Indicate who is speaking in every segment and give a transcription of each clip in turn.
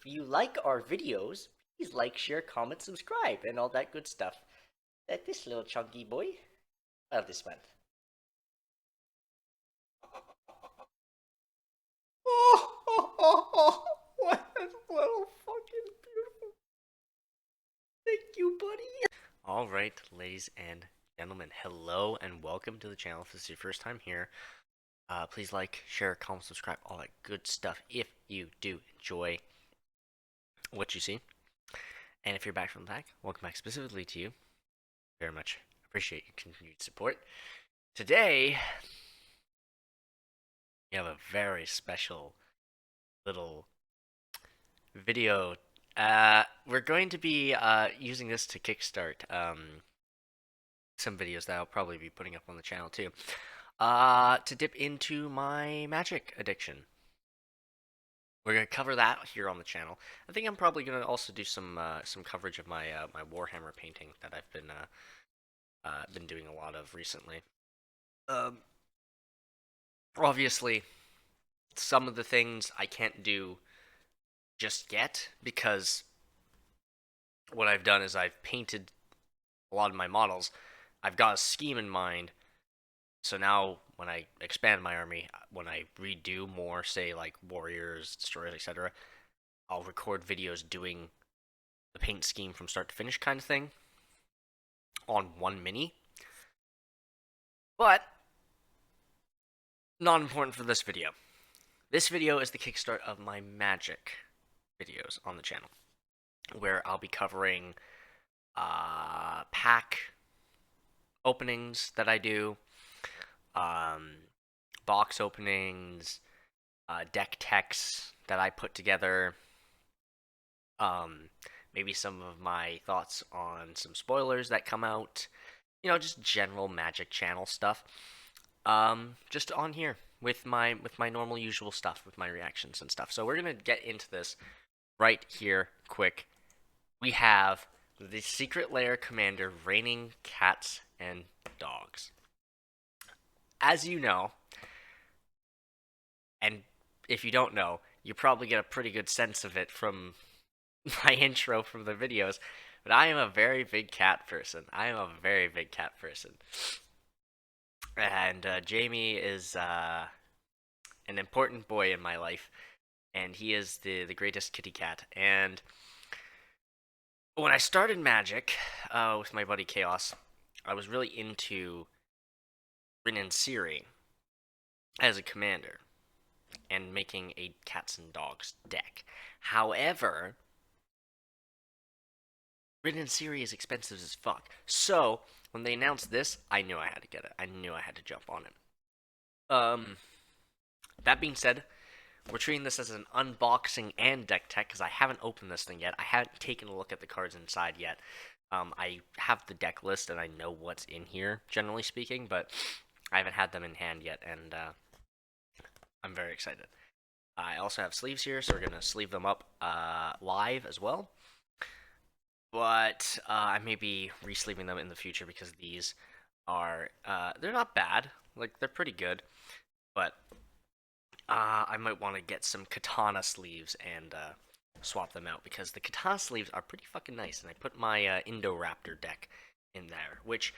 Speaker 1: you like our videos, please like, share, comment, subscribe, and all that good stuff that this little chunky boy, well, this month. Oh, what a little fucking beautiful. Thank you, buddy. All right, ladies and gentlemen, hello and welcome to the channel. If this is your first time here, please like, share, comment, subscribe, all that good stuff if you do enjoy what you see. And if you're back from the back, welcome back specifically to you. Very much appreciate your continued support. Today, we have a very special little video. We're going to be using this to kickstart some videos that I'll probably be putting up on the channel too. To dip into my magic addiction. We're gonna cover that here on the channel. I think I'm probably gonna also do some coverage of my my Warhammer painting that I've been doing a lot of recently. Obviously, some of the things I can't do just yet because what I've done is I've painted a lot of my models. I've got a scheme in mind. So now, when I expand my army, when I redo more, say like warriors, destroyers, etc., I'll record videos doing the paint scheme from start to finish kind of thing on one mini. But not important for this video. This video is the kickstart of my magic videos on the channel, where I'll be covering pack openings that I do, box openings, deck techs that I put together, maybe some of my thoughts on some spoilers that come out, you know, just general Magic Channel stuff. Just on here with my normal usual stuff, with my reactions and stuff. So we're gonna get into this right here, quick. We have the Secret Lair Commander raining cats and dogs. As you know, and if you don't know, you probably get a pretty good sense of it from my intro from the videos, but I am a very big cat person. I am a very big cat person. And Jamie is an important boy in my life, and he is the greatest kitty cat. And when I started Magic with my buddy Chaos, I was really into Rin and Siri as a commander and making a cats and dogs deck. However, Rin and Siri is expensive as fuck. So when they announced this, I knew I had to get it. I knew I had to jump on it. That being said, we're treating this as an unboxing and deck tech because I haven't opened this thing yet. I haven't taken a look at the cards inside yet. I have the deck list and I know what's in here, generally speaking, but I haven't had them in hand yet, and I'm very excited. I also have sleeves here, so we're going to sleeve them up live as well. But I may be re-sleeving them in the future because these are, they're not bad. Like, they're pretty good. But I might want to get some katana sleeves and swap them out because the katana sleeves are pretty fucking nice. And I put my Indoraptor deck in there, which,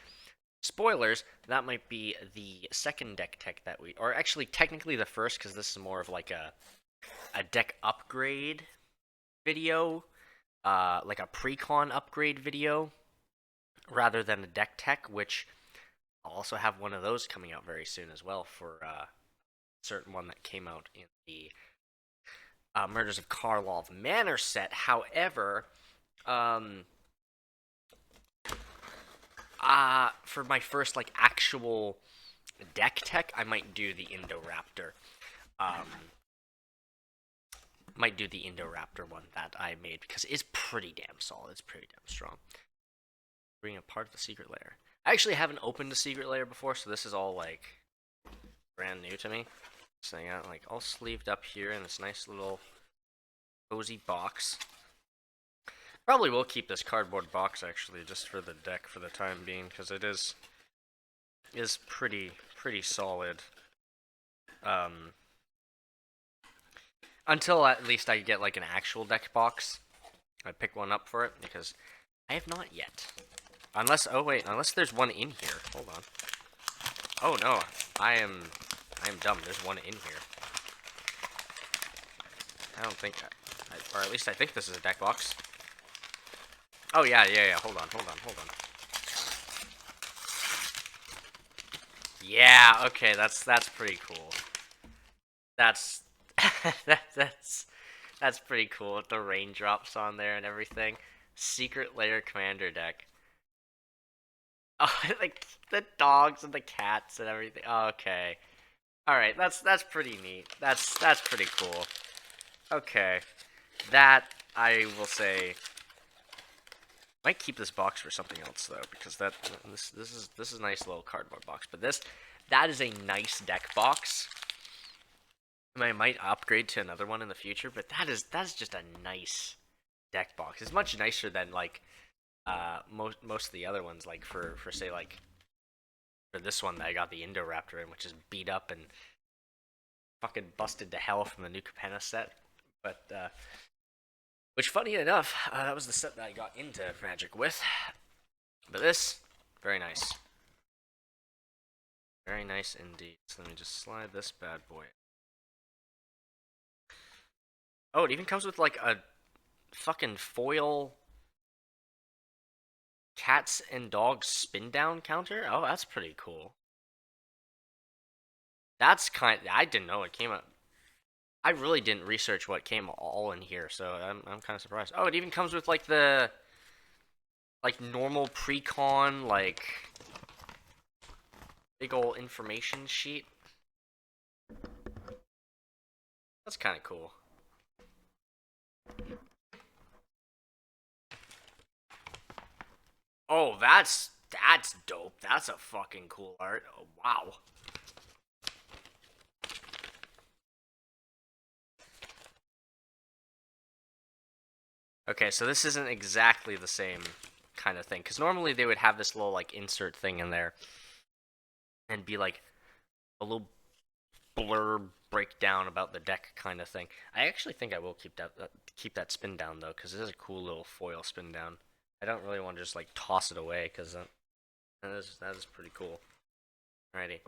Speaker 1: spoilers, that might be the second deck tech that we, or actually technically the first, because this is more of like a deck upgrade video, like a PreCon upgrade video, rather than a deck tech, which I'll also have one of those coming out very soon as well for a certain one that came out in the Murders of Karlov Manor set. However, for my first like actual deck tech, I might do the Indoraptor. Might do the Indoraptor one that I made because it's pretty damn solid. It's pretty damn strong. Bring apart the Secret Lair. I actually haven't opened the Secret Lair before, so this is all like brand new to me. So I got like all sleeved up here in this nice little cozy box. Probably will keep this cardboard box actually just for the deck for the time being because it is pretty solid. Until at least I get like an actual deck box. I pick one up for it because I have not yet. Unless, oh wait, unless there's one in here. Hold on. Oh no, I am dumb. There's one in here. I don't think, or at least I think this is a deck box. Oh yeah. Hold on. Yeah, okay, that's pretty cool. That's that's pretty cool with the raindrops on there and everything. Secret Lair commander deck. Oh, like the dogs and the cats and everything. Oh, okay. All right, that's pretty neat. That's pretty cool. Okay. That I will say might keep this box for something else though, because this is a nice little cardboard box. But that is a nice deck box. I might upgrade to another one in the future, but that's just a nice deck box. It's much nicer than like most of the other ones. Like for say like for this one that I got the Indoraptor in, which is beat up and fucking busted to hell from the new Capenna set. But which funny enough, that was the set that I got into Magic with. But this, very nice. Very nice indeed. So let me just slide this bad boy. Oh, it even comes with like a fucking foil cats and dogs spin down counter. Oh, that's pretty cool. That's I didn't know it came out. I really didn't research what came all in here, so I'm kind of surprised. Oh, it even comes with like the like normal pre-con like big ol' information sheet. That's kind of cool. Oh, that's dope. That's a fucking cool art. Oh, wow. Okay, so this isn't exactly the same kind of thing, because normally they would have this little like insert thing in there and be like a little blurb breakdown about the deck kind of thing. I actually think I will keep that spin down though, because it is a cool little foil spin down. I don't really want to just like toss it away, because that is pretty cool. Alrighty.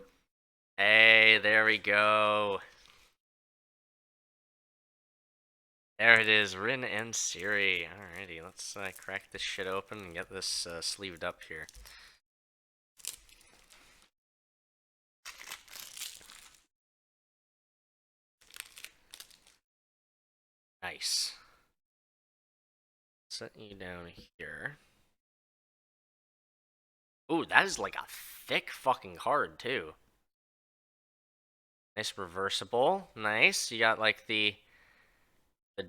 Speaker 1: Hey, there we go. There it is, Rin and Siri. Alrighty, let's crack this shit open and get this sleeved up here. Nice. Set you down here. Ooh, that is like a thick fucking card too. Nice reversible. Nice. You got like the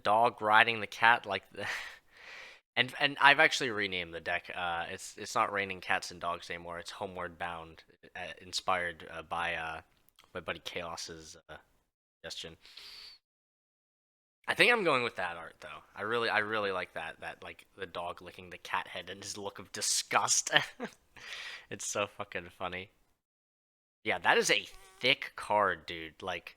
Speaker 1: dog riding the cat like the and I've actually renamed the deck. It's not Raining Cats and Dogs anymore. It's Homeward Bound, inspired by my buddy Chaos's suggestion. I think I'm going with that art though. I really like that like the dog licking the cat head and his look of disgust. It's so fucking funny. Yeah, that is a thick card, dude. Like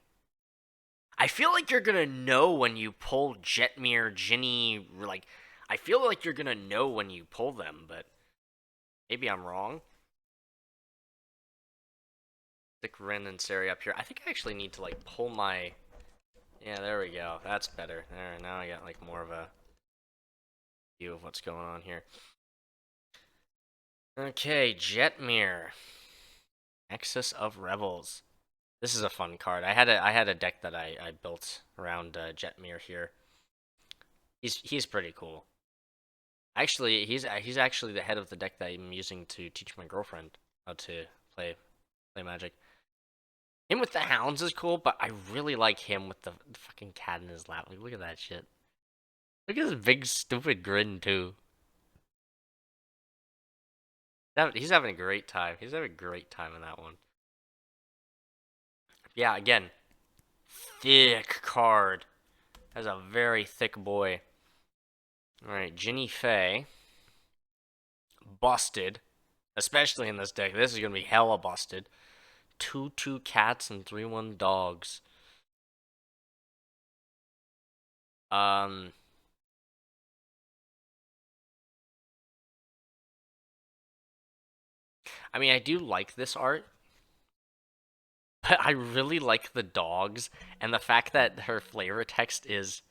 Speaker 1: I feel like you're gonna know when you pull Jetmir, Ginny, like I feel like you're gonna know when you pull them, but maybe I'm wrong. Stick Ren and Sari up here. I think I actually need to like pull my. Yeah, there we go. That's better. There, now I got like more of a view of what's going on here. Okay, Jetmir. Nexus of Rebels. This is a fun card. I had a deck that I built around Jetmir here. He's pretty cool. Actually, he's actually the head of the deck that I'm using to teach my girlfriend how to play Magic. Him with the hounds is cool, but I really like him with the fucking cat in his lap. Like, look at that shit. Look at his big stupid grin too. He's having a great time. He's having a great time in that one. Yeah, again, thick card. That's a very thick boy. All right, Ginny Fey. Busted. Especially in this deck. This is going to be hella busted. 2/2 cats and 3/1 dogs. Um, I mean, I do like this art, but I really like the dogs and the fact that her flavor text is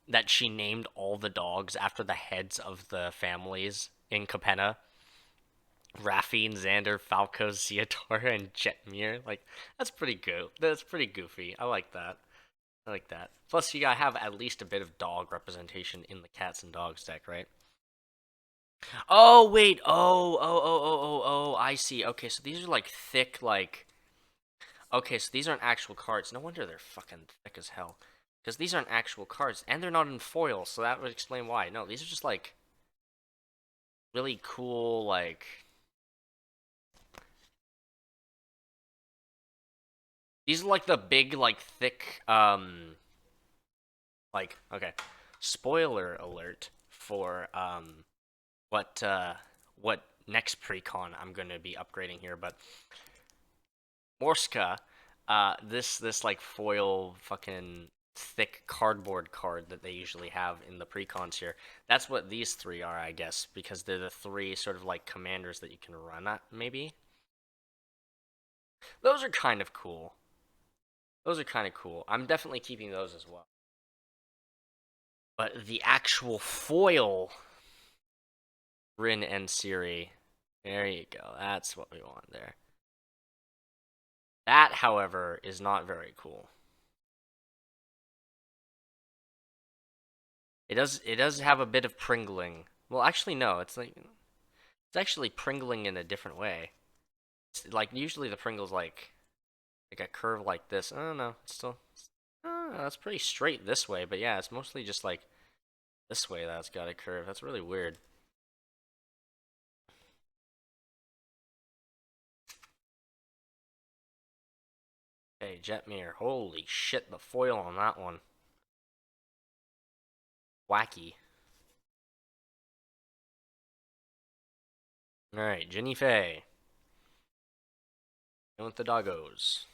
Speaker 1: that she named all the dogs after the heads of the families in Capenna. Raffine, Xander, Falco, Zeodora, and Jetmir. Like, that's pretty good. That's pretty goofy. I like that. I like that. Plus, you gotta have at least a bit of dog representation in the cats and dogs deck, right? Oh, wait. Oh, I see. Okay, so these are like thick, like. Okay, so these aren't actual cards. No wonder they're fucking thick as hell. Because these aren't actual cards, and they're not in foil, so that would explain why. No, these are just like really cool, like. These are like the big, like thick, like, okay. Spoiler alert for what next precon I'm gonna be upgrading here, but Morska, this like foil fucking thick cardboard card that they usually have in the precons here. That's what these three are, I guess, because they're the three sort of like commanders that you can run at, maybe. Those are kind of cool. Those are kind of cool. I'm definitely keeping those as well. But the actual foil Rin and Siri. There you go. That's what we want there. That, however, is not very cool. It does have a bit of pringling. Well, actually no, it's actually pringling in a different way. It's like usually the pringle's like a curve like this. I don't know. It's still that's pretty straight this way, but yeah, it's mostly just like this way that's got a curve. That's really weird. Hey, Jetmir. Holy shit, the foil on that one. Wacky. Alright, Ginny Fey. In with the doggos.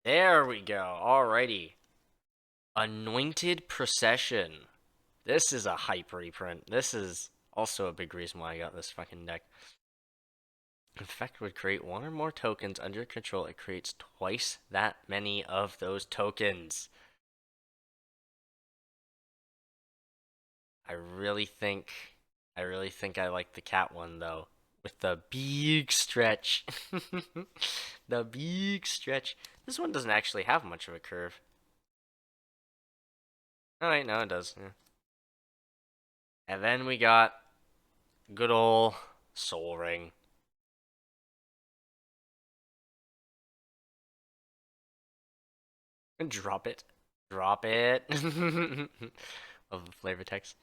Speaker 1: There we go. Alrighty. Anointed Procession. This is a hype reprint. This is also a big reason why I got this fucking deck. Effect would create one or more tokens under your control. It creates twice that many of those tokens. I really think I like the cat one though. With the big stretch. The big stretch. This one doesn't actually have much of a curve. Oh wait, no it does. Yeah. And then we got good ol' Soul Ring. Drop it. Drop it. Of the flavor text.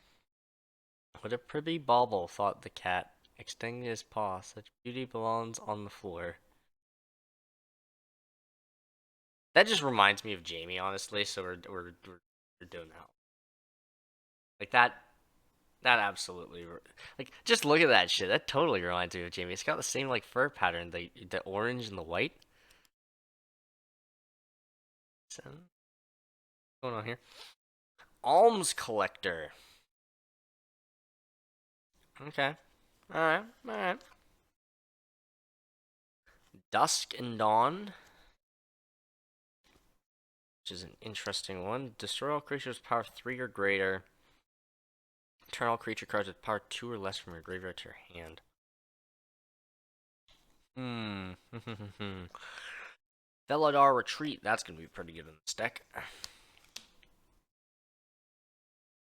Speaker 1: What a pretty bauble, thought the cat, extending his paw. Such beauty belongs on the floor. That just reminds me of Jamie, honestly. So we're doing that. Like that absolutely. Like just look at that shit. That totally reminds me of Jamie. It's got the same like fur pattern, the orange and the white. So, what's going on here? Alms collector. Okay. All right. All right. Dusk and Dawn, which is an interesting one. Destroy all creatures with power 3 or greater. Turn all creature cards with power 2 or less from your graveyard to your hand. Hmm. Felidar Retreat. That's going to be pretty good in this deck.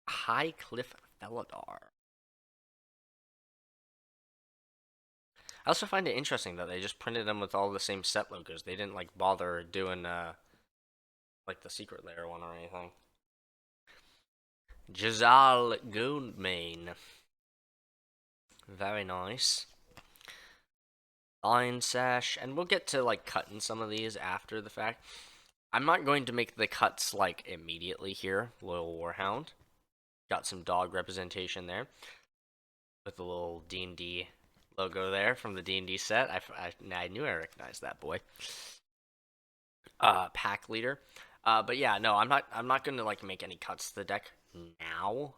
Speaker 1: High Cliff Felidar. I also find it interesting that they just printed them with all the same set logos. They didn't like bother doing like the secret layer one or anything. Jazal Goldmane. Very nice. Lion Sash, and we'll get to like cutting some of these after the fact. I'm not going to make the cuts like immediately here. Loyal Warhound. Got some dog representation there with the little D&D logo there from the D&D set. I knew I recognized that boy. Pack leader. But yeah, no, I'm not gonna like make any cuts to the deck now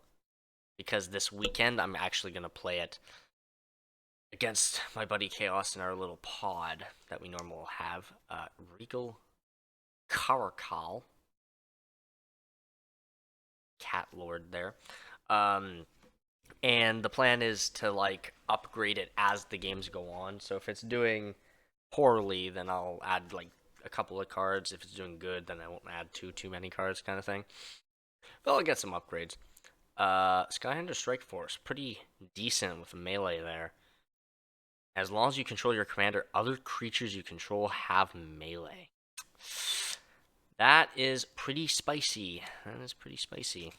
Speaker 1: because this weekend I'm actually gonna play it against my buddy Chaos in our little pod that we normally have. Regal Karakal, Cat Lord there. Um, and the plan is to like upgrade it as the games go on. So if it's doing poorly, then I'll add like a couple of cards. If it's doing good, then I won't add too many cards, kind of thing. But I'll get some upgrades. Skyhander Strike Force, pretty decent with melee there. As long as you control your commander, other creatures you control have melee. That is pretty spicy. That is pretty spicy.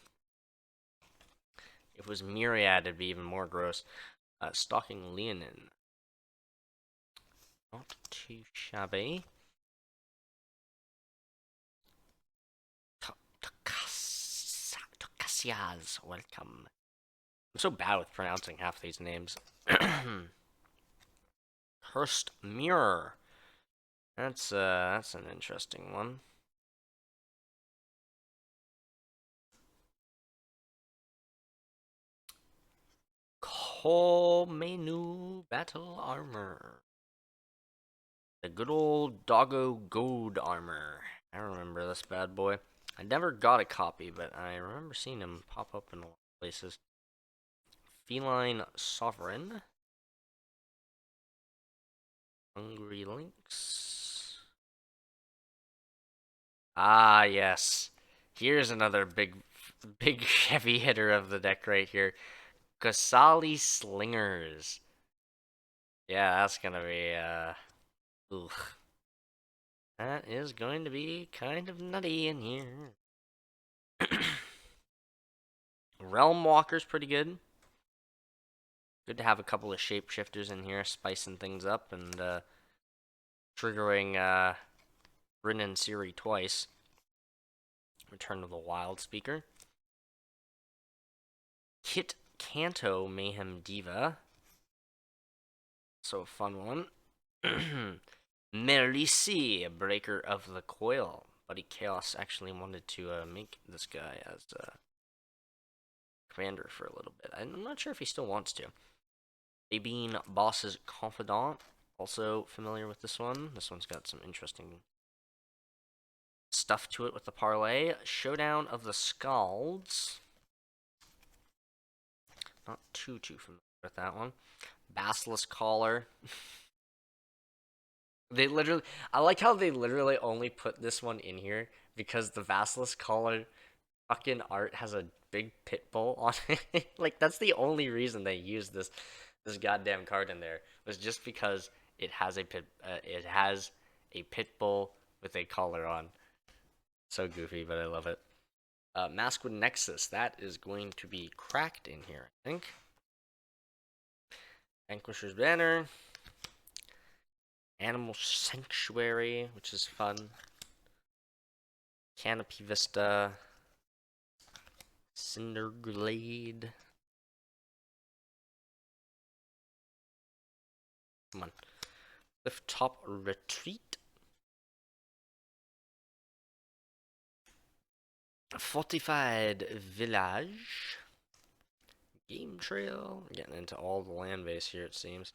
Speaker 1: If it was Myriad, it'd be even more gross. Stalking Leonin. Not too shabby. Tokasias, welcome. I'm so bad with pronouncing half these names. Cursed Mirror. That's an interesting one. Menu Battle Armor. The good old Doggo Gold Armor. I remember this bad boy. I never got a copy, but I remember seeing him pop up in a lot of places. Feline Sovereign. Hungry Lynx. Ah, yes. Here's another big heavy hitter of the deck right here. Gasali Slingers. Yeah, that's gonna be, ooh. That is going to be kind of nutty in here. Realm Walker's pretty good. Good to have a couple of shapeshifters in here, spicing things up and triggering Rin and Siri twice. Return of the Wild Speaker. Kit Kanto Mayhem Diva. So a fun one. Melisi, Breaker of the Coil. Buddy Chaos actually wanted to make this guy as commander for a little bit. I'm not sure if he still wants to. Sabine Boss's Confidant. Also familiar with this one. This one's got some interesting stuff to it with the parlay. Showdown of the Scalds. Not too familiar with that one. Basilisk Collar. I like how they literally only put this one in here because the Basilisk Collar fucking art has a big pit bull on it. Like that's the only reason they used this goddamn card in there was just because it has a pit bull with a collar on. So goofy, but I love it. Maskwood Nexus, that is going to be cracked in here, I think. Vanquisher's Banner. Animal Sanctuary, which is fun. Canopy Vista. Cinderglade. Come on. Lift Top Retreat. Fortified Village. Game Trail. Getting into all the land base here, it seems.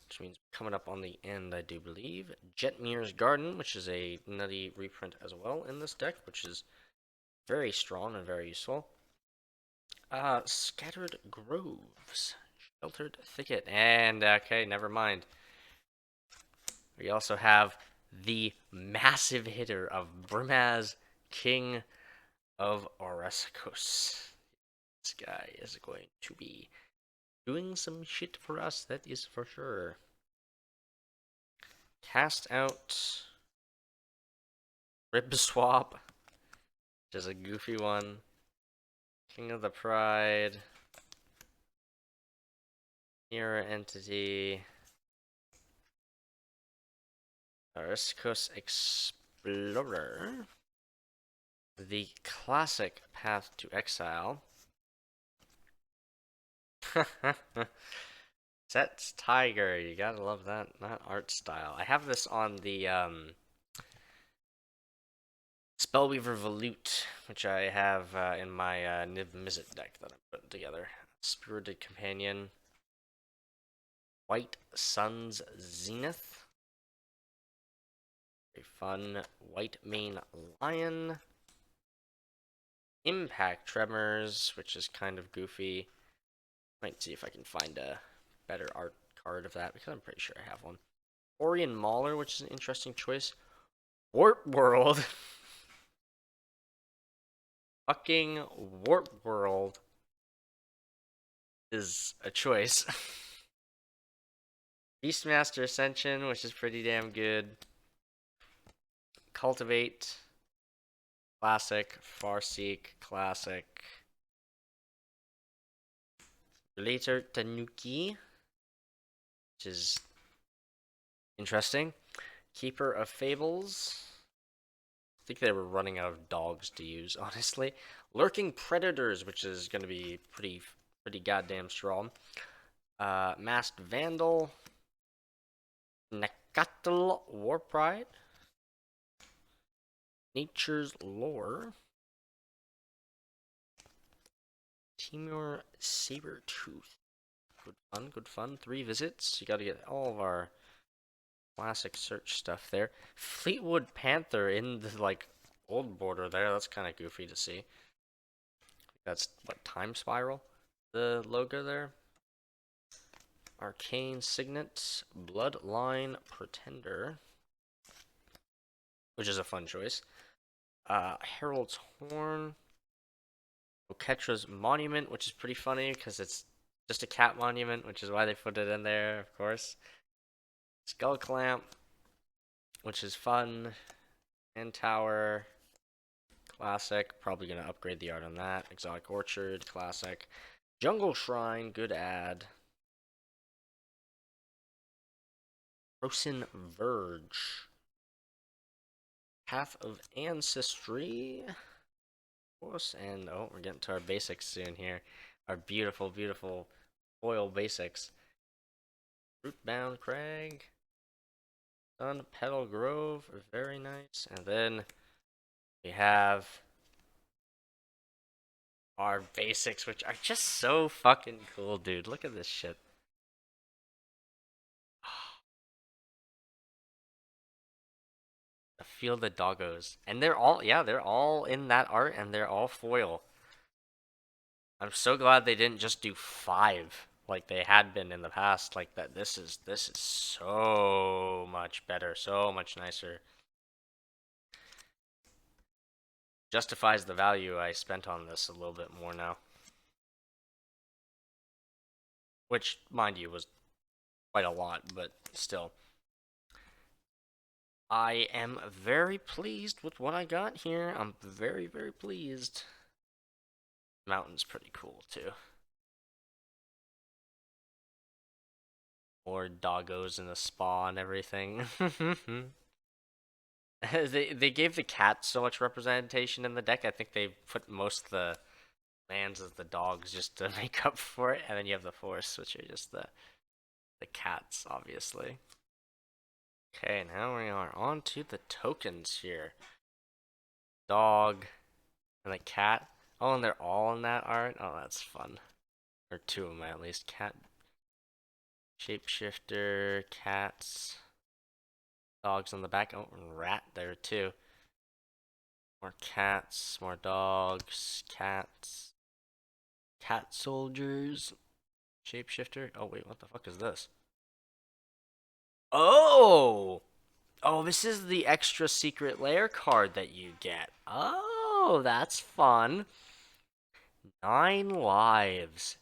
Speaker 1: Which means coming up on the end, I do believe. Jetmir's Garden, which is a nutty reprint as well in this deck, which is very strong and very useful. Scattered Groves. Sheltered Thicket. And, okay, never mind. We also have the massive hitter of Brimaz, King of Oreskos. This guy is going to be doing some shit for us, that is for sure. Cast out Rib Swap, which is a goofy one. King of the Pride. Mirror Entity. Oreskos Explorer. The classic Path to Exile. Set's Tiger, you gotta love that art style. I have this on the Spellweaver Volute, which I have in my Niv Mizzet deck that I'm putting together. Spirited Companion. White Sun's Zenith. A fun white mane lion. Impact Tremors, which is kind of goofy. Might see if I can find a better art card of that, because I'm pretty sure I have one. Orion Mauler, which is an interesting choice. Warp World. Fucking Warp World is a choice. Beastmaster Ascension, which is pretty damn good. Cultivate. Classic. Farseek. Classic. Later Tanuki, which is interesting. Keeper of Fables. I think they were running out of dogs to use, honestly. Lurking Predators, which is going to be pretty goddamn strong. Masked Vandal. Nekatl Warpride. Nature's Lore. Timur Sabertooth. Good fun. 3 visits. You gotta get all of our classic search stuff there. Fleetwood Panther in the, like, old border there. That's kind of goofy to see. That's, what, Time Spiral? The logo there. Arcane Signet. Bloodline Pretender. Which is a fun choice. Herald's Horn. Oketra's Monument, which is pretty funny because it's just a cat monument, which is why they put it in there, of course. Skull Clamp, which is fun. And Tower, classic. Probably going to upgrade the art on that. Exotic Orchard, classic. Jungle Shrine, good ad. Frozen Verge. Path of Ancestry. Of course, and oh, we're getting to our basics soon here. Our beautiful, beautiful foil basics. Rootbound Crag. Sun Petal Grove, very nice. And then we have our basics, which are just so fucking cool, dude. Look at this shit. The Field of Doggos. And they're all, yeah, they're all in that art, and they're all foil. I'm so glad they didn't just do 5 like they had been in the past. Like that, this is so much better, so much nicer. Justifies the value I spent on this a little bit more now. Which, mind you, was quite a lot, but still. I am very pleased with what I got here. I'm very, very pleased. Mountain's pretty cool, too. More doggos in a spa and everything. They gave the cat so much representation in the deck. I think they put most of the lands as the dogs just to make up for it. And then you have the forests, which are just the cats, obviously. Okay, now we are on to the tokens here. Dog and the cat. Oh, and they're all in that art? Oh, that's fun. Or 2 of them at least. Cat, shapeshifter, cats, dogs on the back. Oh, and rat there too. More cats, more dogs, cats, cat soldiers, shapeshifter. Oh, wait, what the fuck is this? Oh! Oh, this is the extra secret lair card that you get. Oh, that's fun. 9 lives.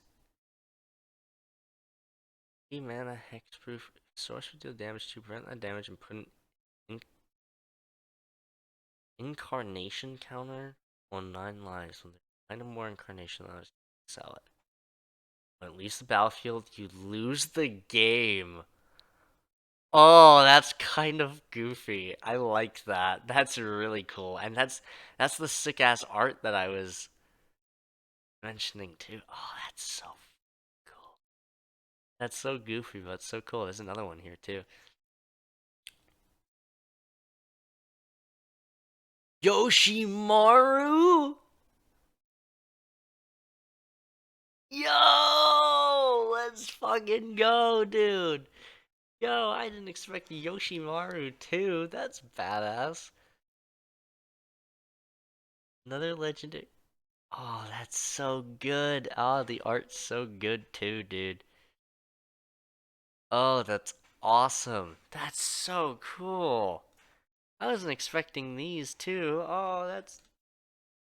Speaker 1: 3 mana, hexproof. Source will deal damage to prevent that damage and put an incarnation counter on 9 lives. When there's 9 or more incarnation lives, sell it. When it leaves the battlefield, you lose the game. Oh, that's kind of goofy. I like that. That's really cool. And that's the sick ass art that I was mentioning too. Oh, that's so cool. That's so goofy, but so cool. There's another one here too. Yoshimaru? Yo! Let's fucking go, dude. Yo, I didn't expect Yoshimaru too. That's badass. Another legendary. Oh, that's so good. Oh, the art's so good too, dude. Oh, that's awesome. That's so cool. I wasn't expecting these too. Oh, that's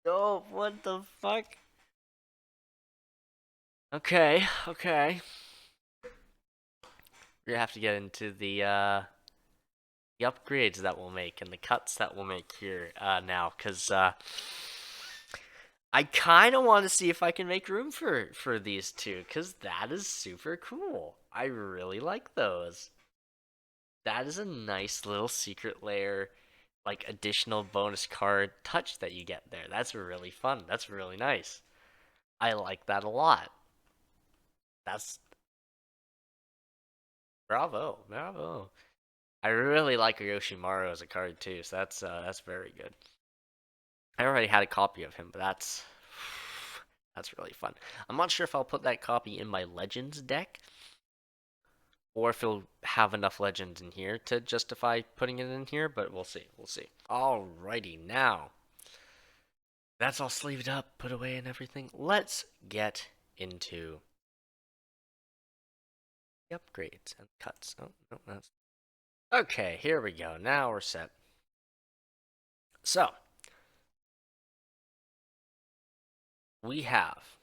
Speaker 1: dope. What the fuck? Okay, okay. We're gonna have to get into the upgrades that we'll make and the cuts that we'll make here now, because I kind of want to see if I can make room for these two, because that is super cool. I really like those. That is a nice little secret layer, like additional bonus card touch that you get there. That's really fun. That's really nice. I like that a lot. That's bravo, bravo. I really like Yoshimaru as a card too, so that's very good. I already had a copy of him, but that's really fun. I'm not sure if I'll put that copy in my Legends deck, or if it'll have enough Legends in here to justify putting it in here, but we'll see. We'll see. Alrighty, now that's all sleeved up, put away, and everything. Let's get into the upgrades and cuts. Oh, no, that's okay. Here we go. Now we're set. So we have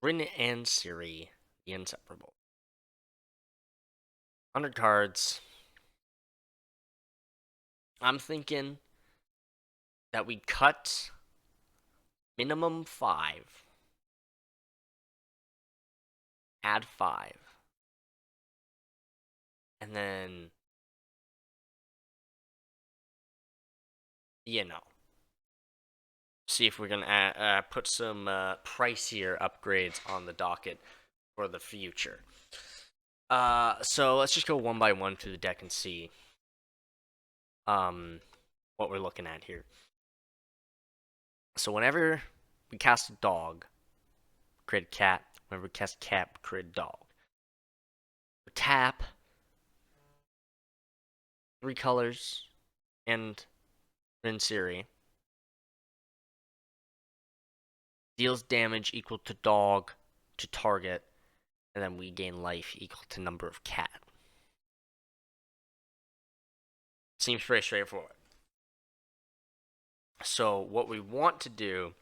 Speaker 1: Rin and Siri, the Inseparable. 100 cards. I'm thinking that we cut minimum 5, add 5, and then, see if we're gonna put some pricier upgrades on the docket for the future. So let's just go one by one through the deck and see what we're looking at here. So whenever we cast a dog, create a cat. Whenever we cast a cat, create a dog. We tap 3 colors and then Siri. Deals damage equal to dog to target, and then we gain life equal to number of cat. Seems pretty straightforward. So what we want to do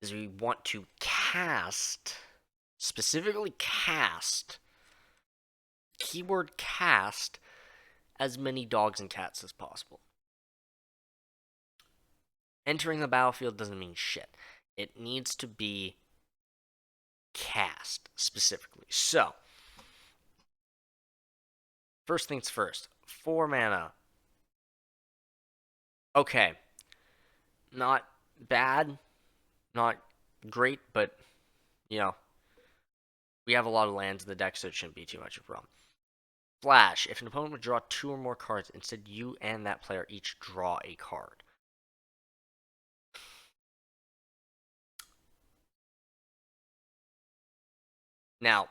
Speaker 1: is we want to cast, specifically cast, keyword cast, as many dogs and cats as possible. Entering the battlefield doesn't mean shit. It needs to be cast specifically. So, first things first, 4 mana. Okay. Not bad, not great, but, we have a lot of lands in the deck, so it shouldn't be too much of a problem. Flash. If an opponent would draw 2 or more cards, instead you and that player each draw a card. Now,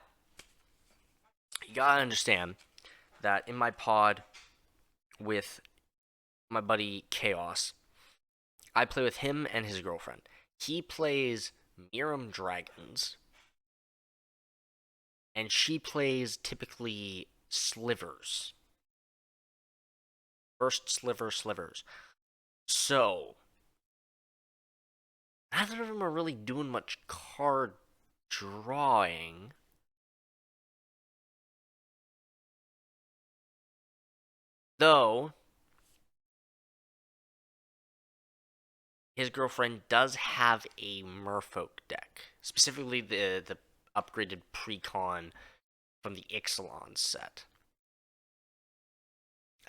Speaker 1: you gotta understand that in my pod with my buddy Chaos, I play with him and his girlfriend. He plays Miram Dragons, and she plays typically slivers. First slivers. So, neither of them are really doing much card drawing. Though, his girlfriend does have a Merfolk deck. Specifically the upgraded PreCon from the Ixalan set.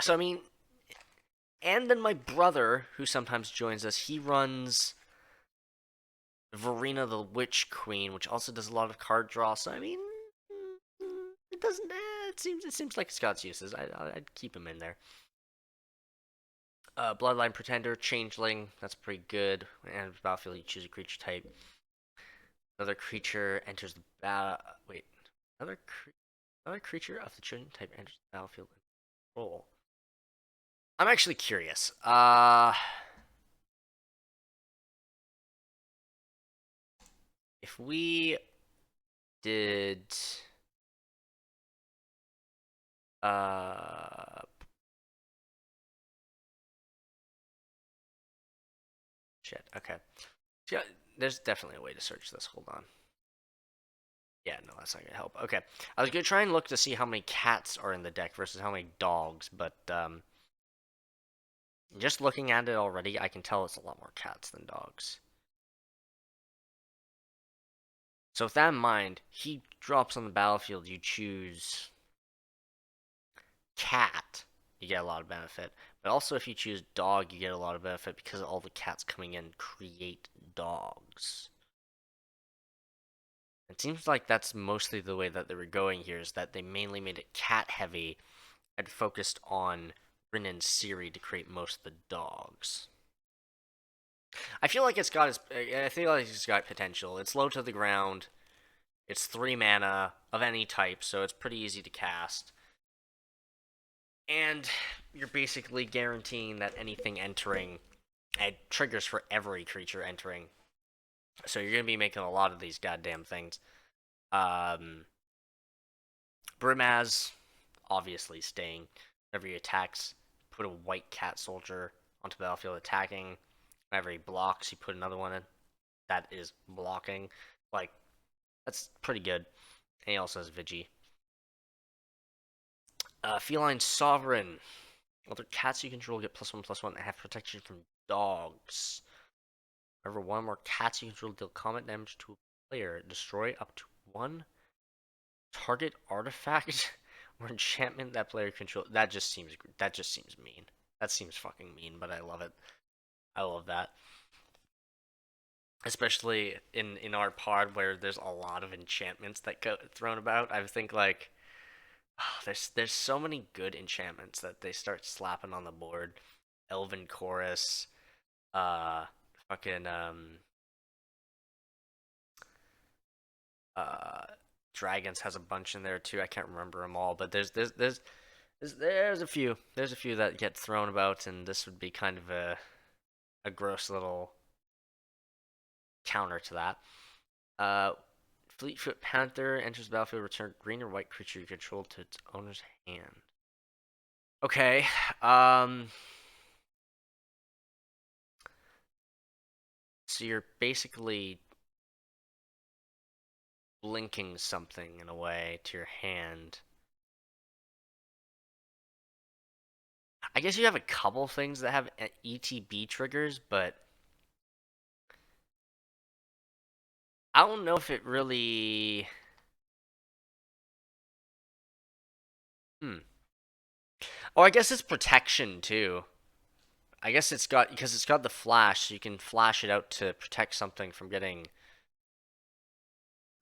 Speaker 1: So, I mean, and then my brother, who sometimes joins us, he runs Verena the Witch Queen, which also does a lot of card draw. So, I mean, it doesn't. it seems like it's got its uses. I'd keep him in there. Bloodline Pretender, Changeling, that's pretty good. And battlefield, you choose a creature type. Another creature enters the battle. Wait, another another creature of the chosen type enters the battlefield. Roll. I'm actually curious. If we did, uh, shit. Okay. Yeah, there's definitely a way to search this. Hold on. Yeah, no, that's not gonna help. Okay, I was gonna try and look to see how many cats are in the deck versus how many dogs, but just looking at it already, I can tell it's a lot more cats than dogs. So with that in mind, he drops on the battlefield. You choose cat, you get a lot of benefit. But also, if you choose dog, you get a lot of benefit because all the cats coming in create dogs. It seems like that's mostly the way that they were going here, is that they mainly made it cat heavy and focused on Rin and Siri to create most of the dogs. I feel like it's got potential. It's low to the ground. It's 3 mana of any type, so it's pretty easy to cast. And you're basically guaranteeing that anything entering, and triggers for every creature entering. So you're going to be making a lot of these goddamn things. Brimaz, obviously staying. Whenever he attacks, put a white cat soldier onto the battlefield attacking. Whenever he blocks, you put another one in. That is blocking. Like, that's pretty good. And he also has Vigi. Feline Sovereign. Other cats you control get +1/+1 and have protection from dogs. Whenever one or more cats you control deal combat damage to a player, destroy up to one target artifact or enchantment that player controls. That just seems mean. That seems fucking mean, but I love it. I love that. Especially in our pod where there's a lot of enchantments that go thrown about. I think like there's so many good enchantments that they start slapping on the board. Elven Chorus, uh, fucking uh, Dragons has a bunch in there too. I can't remember them all, but there's a few. There's a few that get thrown about, and this would be kind of a gross little counter to that. Uh, Fleetfoot Panther enters the battlefield. Return green or white creature you control to its owner's hand. Okay. So you're basically linking something in a way to your hand. I guess you have a couple things that have ETB triggers, but I don't know if it really. Oh, I guess it's protection too. I guess it's got because it's got the flash, so you can flash it out to protect something from getting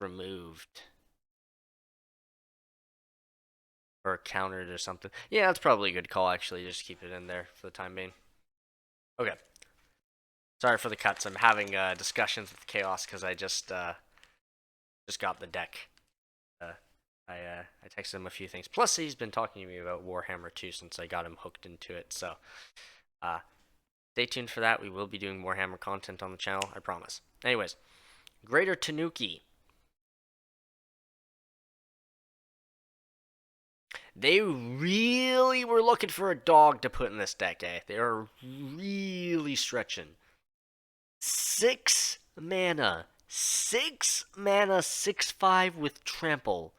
Speaker 1: removed or countered or something. Yeah, that's probably a good call actually. Just keep it in there for the time being. Okay. Sorry for the cuts. I'm having discussions with Chaos because I just got the deck. I texted him a few things. Plus, he's been talking to me about Warhammer too since I got him hooked into it. So, uh, stay tuned for that. We will be doing Warhammer content on the channel. I promise. Anyways, Greater Tanuki. They really were looking for a dog to put in this deck, eh? They are really stretching. 6 mana. 6 mana, 6/5 with trample.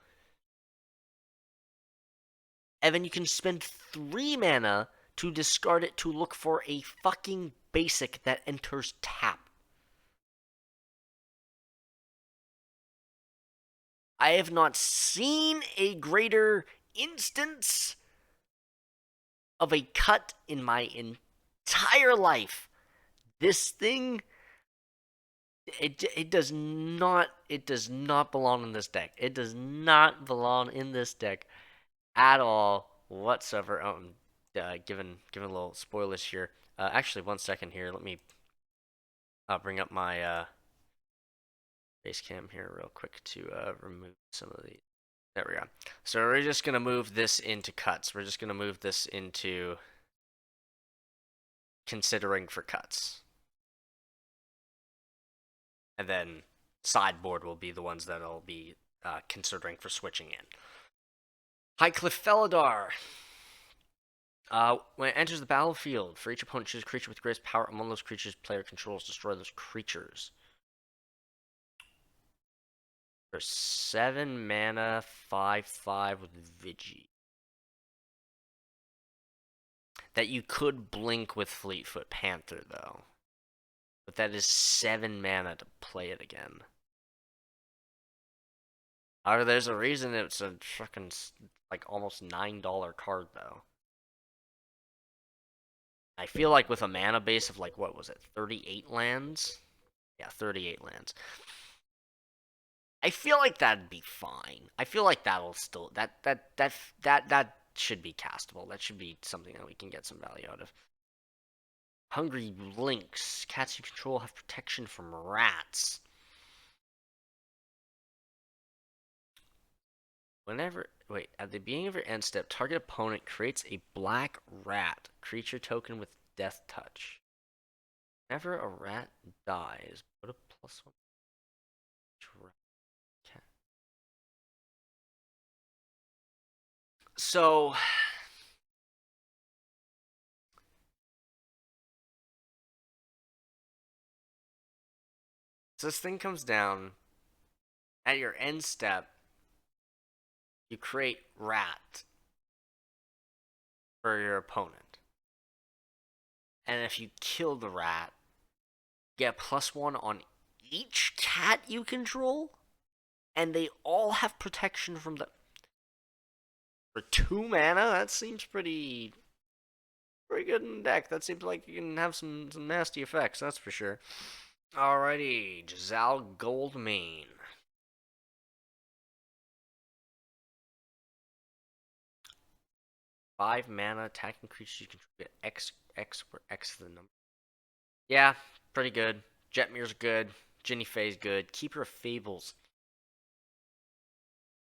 Speaker 1: And then you can spend 3 mana to discard it to look for a fucking basic that enters tap. I have not seen a greater instance of a cut in my entire life. This thing, it does not belong in this deck. It does not belong in this deck at all whatsoever. Giving a little spoilers here. Actually, 1 second here. Let me bring up my base cam here real quick to remove some of the. There we go. So we're just gonna move this into cuts. We're just gonna move this into considering for cuts, and then sideboard will be the ones that'll be considering for switching in. Highcliff Felidar. When it enters the battlefield, for each opponent, choose a creature with greatest power among those creatures player controls. Destroy those creatures. For 7 mana, 5/5 with Vigi. That you could blink with Fleetfoot Panther, though. But that is 7 mana to play it again. However, there's a reason it's a fucking, like, almost $9 card, though. I feel like with a mana base of, like, what was it, 38 lands? Yeah, 38 lands. I feel like that'd be fine. I feel like that'll still that should be castable. That should be something that we can get some value out of. Hungry Lynx. Cats you control have protection from rats. At the beginning of your end step, target opponent creates a black rat creature token with death touch. Whenever a rat dies, put a +1. So this thing comes down at your end step. You create rat for your opponent. And if you kill the rat, you get +1 on each cat you control. And they all have protection from the. For 2 mana, that seems pretty good in the deck. That seems like you can have some nasty effects, that's for sure. Alrighty, Giselle Goldmane. 5 mana, attacking creatures you control get X, where X is the number. Yeah, pretty good. Jetmir's good. Ginny Faye's good. Keeper of Fables.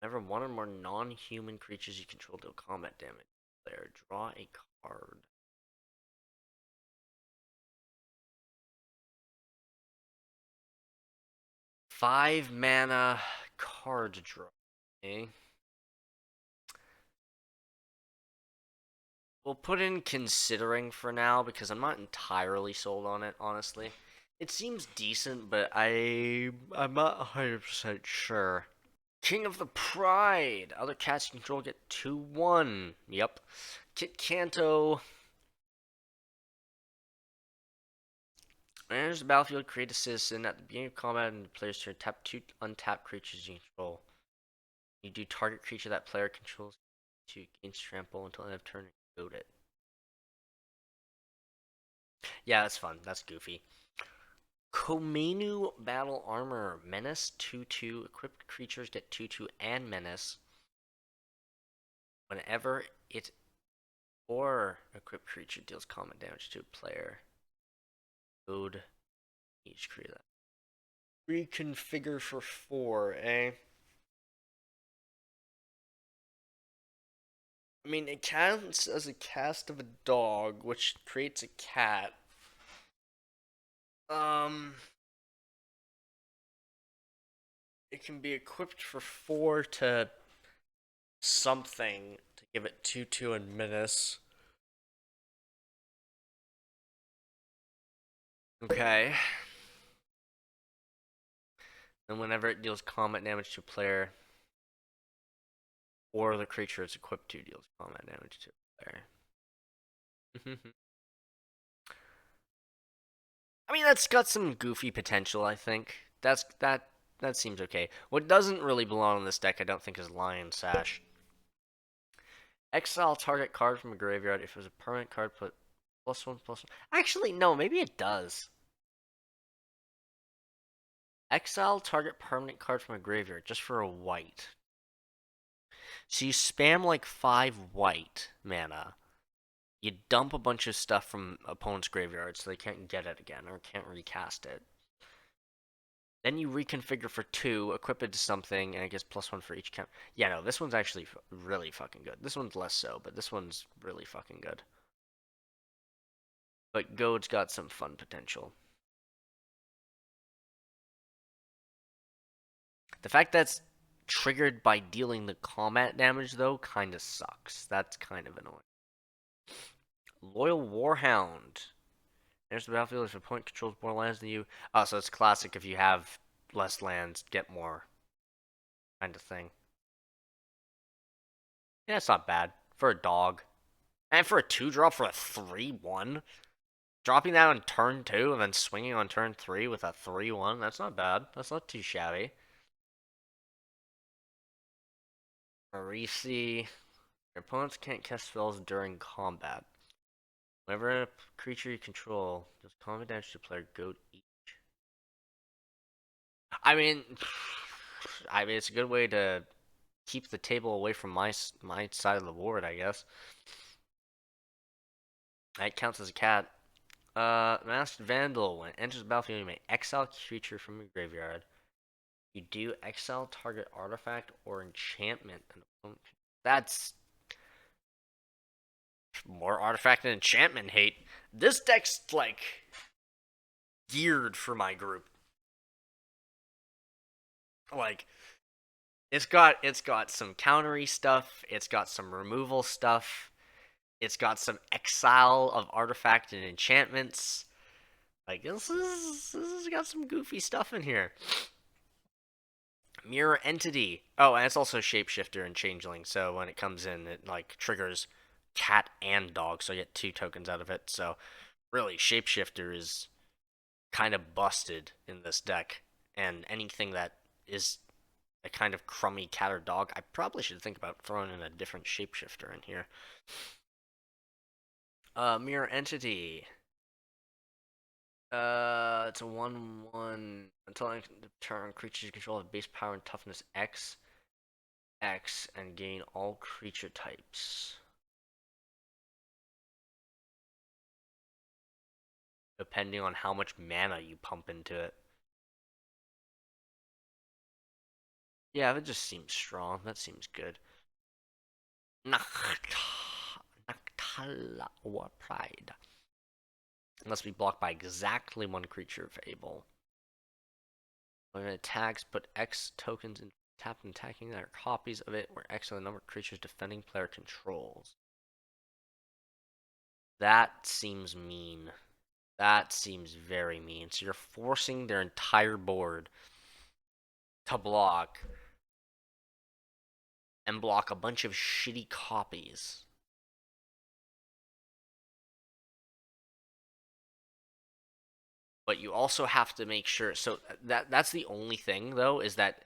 Speaker 1: Whenever one or more non-human creatures you control deal combat damage, player draw a card. Five mana card draw. Okay. We'll put in considering for now because I'm not entirely sold on it, honestly. It seems decent, but I'm not 100% sure. King of the Pride. Other cats you control get 2/1. Yep. Kit Kanto. Enters the battlefield, create a citizen. At the beginning of combat and the player's turn, tap 2 untapped creatures you control. You do target creature that player controls to gain trample until end of turn and goad it. Yeah, that's fun. That's goofy. Komenu Battle Armor. Menace 2/2. Equipped creatures get 2/2 and Menace. Whenever it or equipped creature deals combat damage to a player, goad each creature. Reconfigure for 4, eh? I mean, it counts as a cast of a dog, which creates a cat. It can be equipped for 4 to something to give it 2/2 and menace. Okay. And whenever it deals combat damage to a player, or the creature it's equipped to deals combat damage to a player. I mean, that's got some goofy potential, I think. That seems okay. What doesn't really belong in this deck, I don't think, is Lion Sash. Exile target card from a graveyard. If it was a permanent card, put +1/+1. Actually, no, maybe it does. Exile target permanent card from a graveyard, just for a white. So you spam like 5 white mana. You dump a bunch of stuff from opponent's graveyard so they can't get it again or can't recast it. Then you reconfigure for 2, equip it to something, and it gets +1 for each count. Yeah, no, this one's actually really fucking good. This one's less so, but this one's really fucking good. But Goad's got some fun potential. The fact that's triggered by dealing the combat damage, though, kind of sucks. That's kind of annoying. Loyal Warhound. There's the battlefield if a point controls more lands than you. Oh, so it's classic if you have less lands, get more kind of thing. Yeah, it's not bad for a dog. And for a 2-drop for a 3/1, dropping that on turn 2 and then swinging on turn 3 with a 3/1, that's not bad. That's not too shabby. Marisi. Your opponents can't cast spells during combat. Whenever a creature you control does combat damage to player, goat each. I mean, it's a good way to keep the table away from my side of the board, I guess. That counts as a cat. Masked Vandal. When it enters the battlefield, you may exile creature from your graveyard. You do exile target artifact or enchantment. That's more artifact and enchantment hate. This deck's like geared for my group. Like it's got some countery stuff. It's got some removal stuff. It's got some exile of artifact and enchantments. Like this has got some goofy stuff in here. Mirror Entity. Oh, and it's also Shapeshifter and Changeling. So when it comes in, it like triggers cat and dog. So you get 2 tokens out of it. So really, Shapeshifter is kind of busted in this deck. And anything that is a kind of crummy cat or dog, I probably should think about throwing in a different Shapeshifter in here. Mirror Entity. It's a 1/1. Until end of turn, creatures you control have base power and toughness X, and gain all creature types. Depending on how much mana you pump into it. Yeah, that just seems strong. That seems good. Noctala or Pride. Must be blocked by exactly 1 creature if able. When it attacks, put X tokens in tapped and attacking that are copies of it, where X are the number of creatures defending player controls. That seems mean. That seems very mean. So you're forcing their entire board to block and block a bunch of shitty copies. But you also have to make sure. So that's the only thing though, is that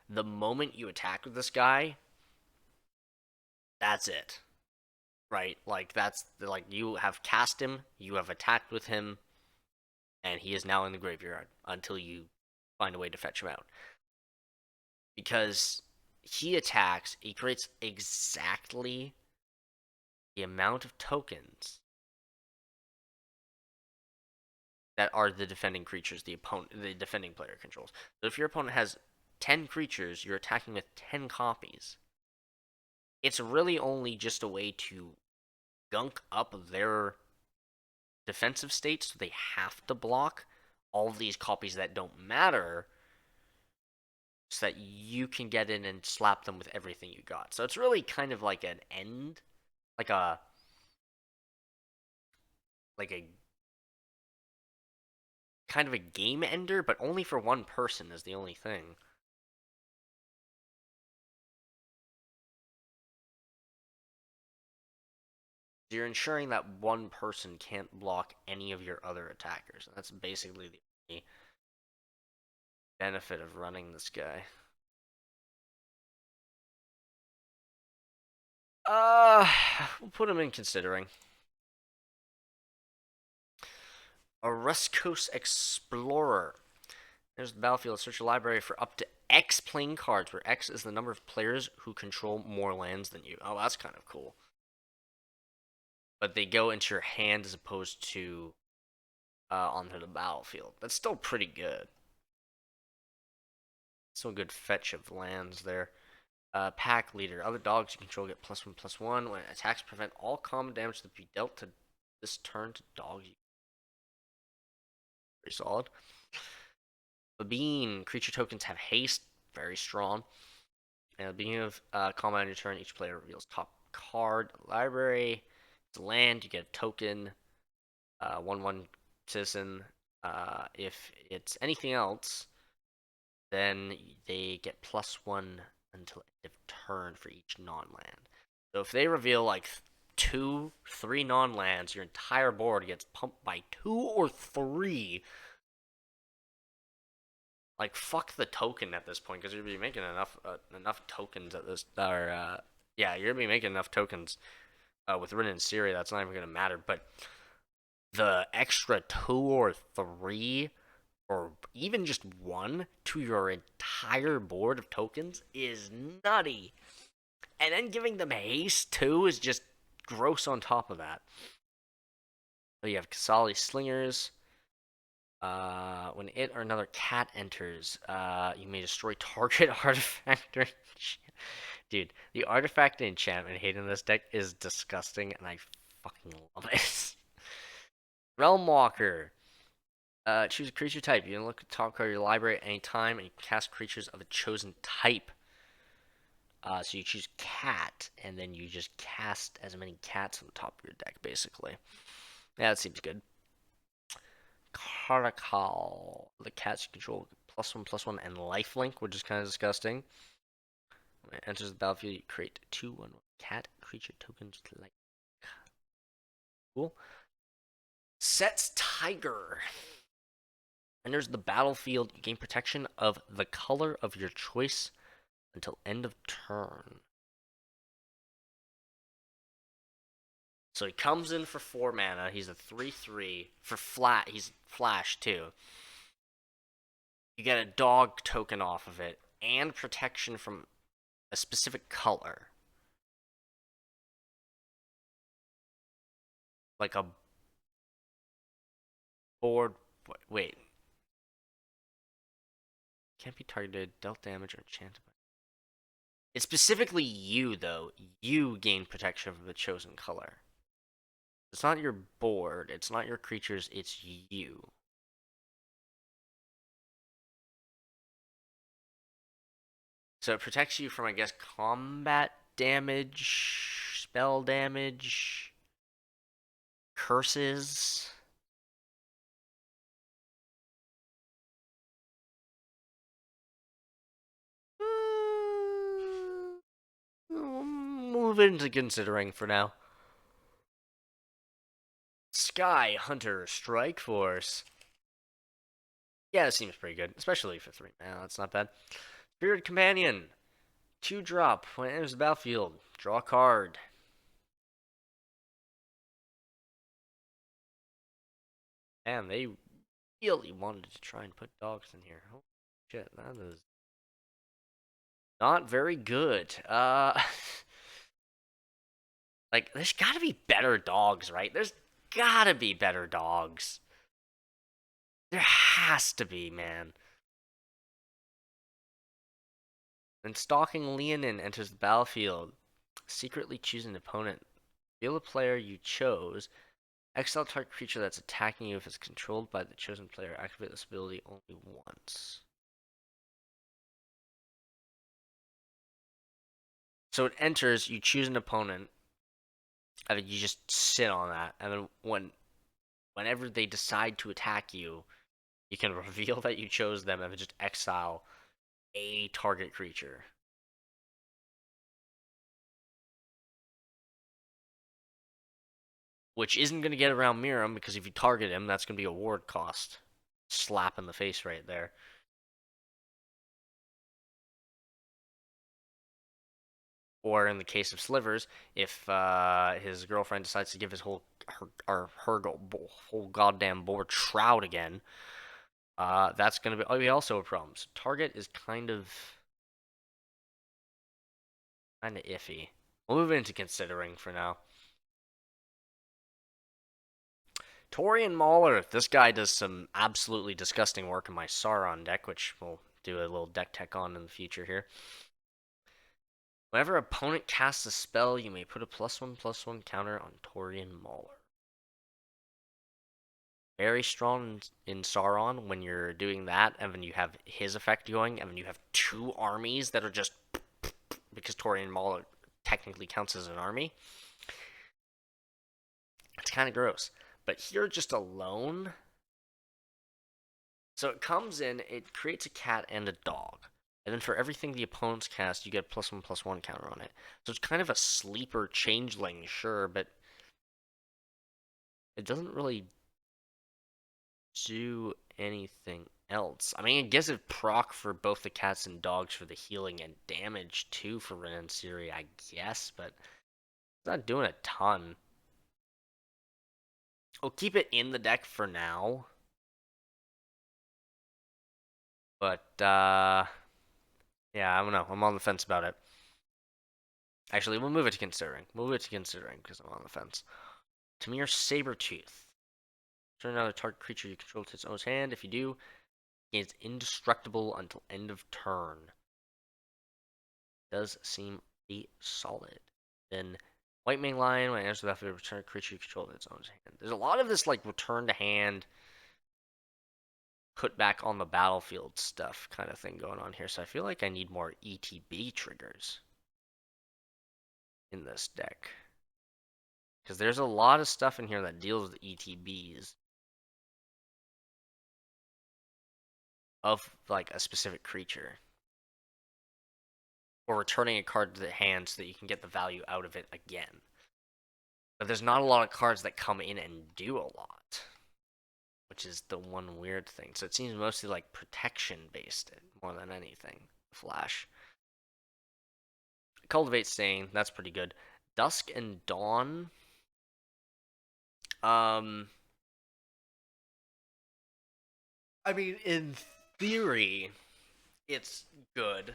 Speaker 1: the moment you attack with this guy, that's it. Right? Like that's like you have cast him, you have attacked with him, and he is now in the graveyard until you find a way to fetch him out. Because he attacks, he creates exactly the amount of tokens that are the defending creatures the defending player controls. So if your opponent has 10 creatures, you're attacking with 10 copies. It's really only just a way to gunk up their defensive state so they have to block all of these copies that don't matter so that you can get in and slap them with everything you got. So it's really kind of like an end, like a like a kind of a game ender, but only for one person is the only thing. You're ensuring that one person can't block any of your other attackers. And that's basically the only benefit of running this guy. We'll put him in considering. A West Coast Explorer. There's the battlefield. Search your library for up to X playing cards, where X is the number of players who control more lands than you. Oh, that's kind of cool. But they go into your hand as opposed to onto the battlefield. That's still pretty good. Still a good fetch of lands there. Pack leader. Other dogs you control get +1/+1 when attacks prevent all common damage to be dealt to this turn to dogs. Pretty solid. Babine. Creature tokens have haste. Very strong. And at the beginning of combat on your turn, each player reveals top card library. It's a land. You get a token. 1/1 citizen. If it's anything else, then they get +1 until end of turn for each non-land. So if they reveal like 2, 3 non-lands, your entire board gets pumped by 2 or 3. Like fuck the token at this point, because you'll be making enough tokens at this. Or yeah, you're gonna be making enough tokens with Rin and Siri. That's not even gonna matter. But the extra 2 or 3 or even just 1 to your entire board of tokens is nutty. And then giving them haste too is just gross on top of that. So you have Kasali Slingers. When it or another cat enters, you may destroy target artifact. Dude, the artifact enchantment hate in this deck is disgusting, and I fucking love it. Realm Walker. Choose a creature type. You can look at the top card of your library at any time, and you can cast creatures of a chosen type. So you choose cat, and then you just cast as many cats on the top of your deck, basically. Yeah, that seems good. Caracal. The cats you control +1/+1 and lifelink, which is kind of disgusting. When it enters the battlefield, you create 2/1 cat creature tokens like. Cool. Set's Tiger. Enters the battlefield, you gain protection of the color of your choice until end of turn. So he comes in for 4 mana. He's a 3/3 for flat. He's flash too. You get a dog token off of it and protection from a specific color. Like a board. Wait. Can't be targeted, dealt damage, or enchanted. It's specifically you, though. You gain protection from the chosen color. It's not your board. It's not your creatures. It's you. So it protects you from, I guess, combat damage, spell damage, curses. Move into considering for now. Sky Hunter Strike Force. Yeah, this seems pretty good, especially for 3 mana. That's not bad. Spirit Companion. 2-drop. When it enters the battlefield, draw a card. Damn, they really wanted to try and put dogs in here. Holy shit, that is not very good. Like, there's gotta be better dogs, right? There's gotta be better dogs. There has to be, man. When Stalking Leonin enters the battlefield, secretly choose an opponent. Reveal the player you chose. Exile target creature that's attacking you if it's controlled by the chosen player. Activate this ability only once. So it enters, you choose an opponent, and then you just sit on that, and then whenever they decide to attack you, you can reveal that you chose them and just exile a target creature. Which isn't going to get around Miram, because if you target him, that's going to be a ward cost. Slap in the face right there. Or in the case of Slivers, if his girlfriend decides to give his whole goddamn board Shroud again, That's gonna be also a problem. So target is kind of iffy. We'll move into considering for now. Torian Mauler. This guy does some absolutely disgusting work in my Sauron deck, which we'll do a little deck tech on in the future here. Whenever opponent casts a spell, you may put a +1/+1 counter on Torian Mauler. Very strong in Sauron when you're doing that, and then you have his effect going, and then you have two armies that are just because Torian Mauler technically counts as an army. It's kind of gross. But here, just alone, so it comes in, it creates a cat and a dog. And then for everything the opponents cast, you get a +1/+1 counter on it. So it's kind of a sleeper changeling, sure, but it doesn't really do anything else. I mean, it gives it proc for both the cats and dogs for the healing and damage too for Renansiri, I guess, but it's not doing a ton. We'll keep it in the deck for now. But, yeah, I don't know. I'm on the fence about it. Actually, we'll move it to considering. Move it to considering because I'm on the fence. Tamir Sabertooth. Turn another target creature you control to its own hand. If you do, it's indestructible until end of turn. Does seem be solid. Then White Mane Lion, when it enters the battlefield, return a creature you control to its own hand. There's a lot of this like return to hand, put back on the battlefield stuff kind of thing going on here. So I feel like I need more ETB triggers in this deck. Because there's a lot of stuff in here that deals with ETBs of like a specific creature. Or returning a card to the hand so that you can get the value out of it again. But there's not a lot of cards that come in and do a lot, which is the one weird thing. So it seems mostly like protection based more than anything. Flash. Cultivate Stain, that's pretty good. Dusk and Dawn. I mean, in theory, it's good.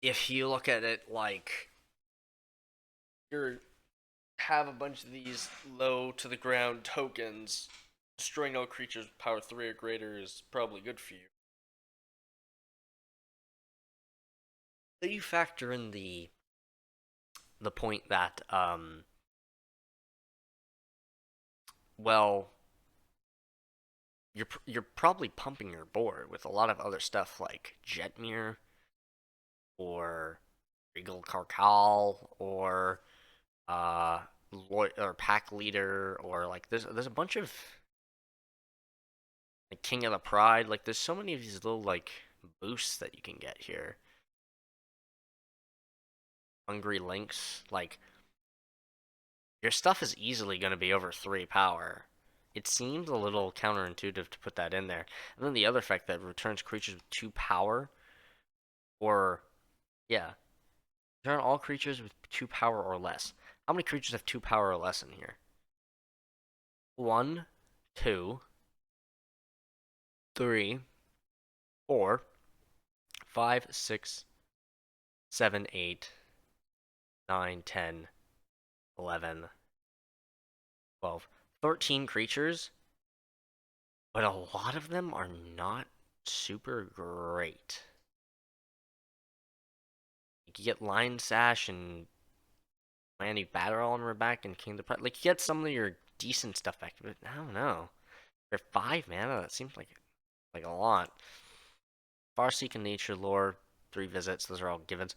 Speaker 1: If you look at it like you have a bunch of these low to the ground tokens, destroying all creatures with power 3 or greater is probably good for you. Then you factor in the point that well, you're probably pumping your board with a lot of other stuff like Jetmir or Regal Carcal or or Pack Leader or like there's a bunch of like King of the Pride. Like there's so many of these little like boosts that you can get here. Hungry Lynx, like your stuff is easily going to be over 3 power. It seems a little counterintuitive to put that in there. And then the other fact that returns creatures with 2 power, or, yeah, return all creatures with 2 power or less. How many creatures have 2 power or less in here? 1, 2, 3, 4, 5, 6, 7, 8, 9, 10, 11, 12, 13 creatures, but a lot of them are not super great. You get Line Sash and Miami Battle on her back and King of the Pride. Like, you get some of your decent stuff back, but I don't know. For 5 mana, that seems like a lot. Farseeking Nature Lore, 3 visits, those are all givens.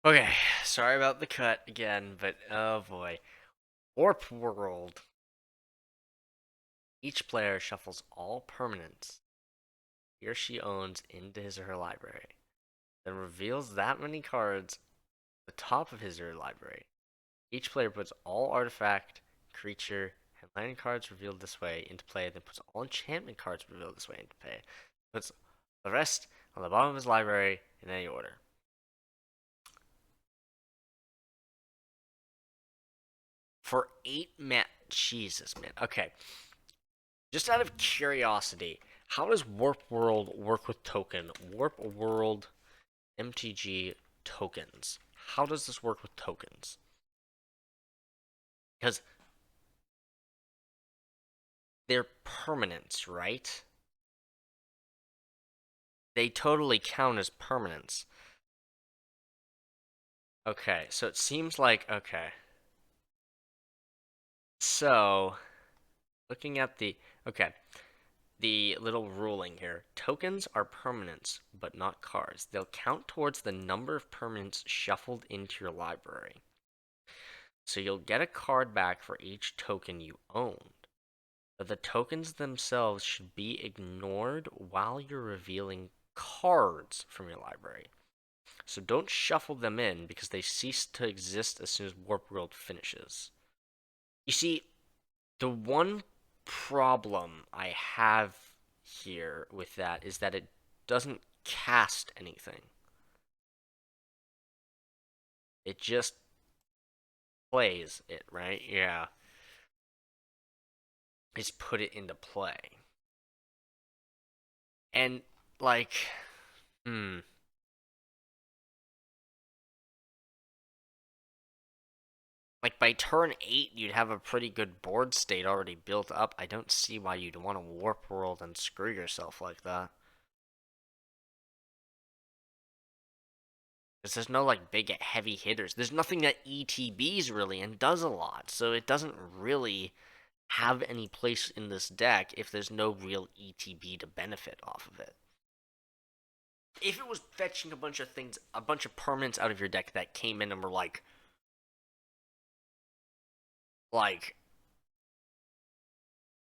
Speaker 1: Okay, sorry about the cut again, but oh boy. Warp World. Each player shuffles all permanents he or she owns into his or her library, then reveals that many cards at the top of his or her library. Each player puts all artifact, creature, and land cards revealed this way into play, then puts all enchantment cards revealed this way into play. Puts the rest on the bottom of his library in any order. For Jesus, man. Okay. Just out of curiosity, how does Warp World work with token? Warp World MTG tokens. How does this work with tokens? Because they're permanents, right? They totally count as permanents. Okay, so it seems like, okay. So, looking at okay, the little ruling here. Tokens are permanents, but not cards. They'll count towards the number of permanents shuffled into your library. So you'll get a card back for each token you own. But the tokens themselves should be ignored while you're revealing cards from your library. So don't shuffle them in because they cease to exist as soon as Warp World finishes. You see, the one problem I have here with that is that it doesn't cast anything. It just plays it, right? Yeah. Just put it into play. And, like, hmm. Like, by turn 8, you'd have a pretty good board state already built up. I don't see why you'd want to Warp World and screw yourself like that. Because there's no, like, big heavy hitters. There's nothing that ETBs really and does a lot. So it doesn't really have any place in this deck if there's no real ETB to benefit off of it. If it was fetching a bunch of things, a bunch of permanents out of your deck that came in and were like,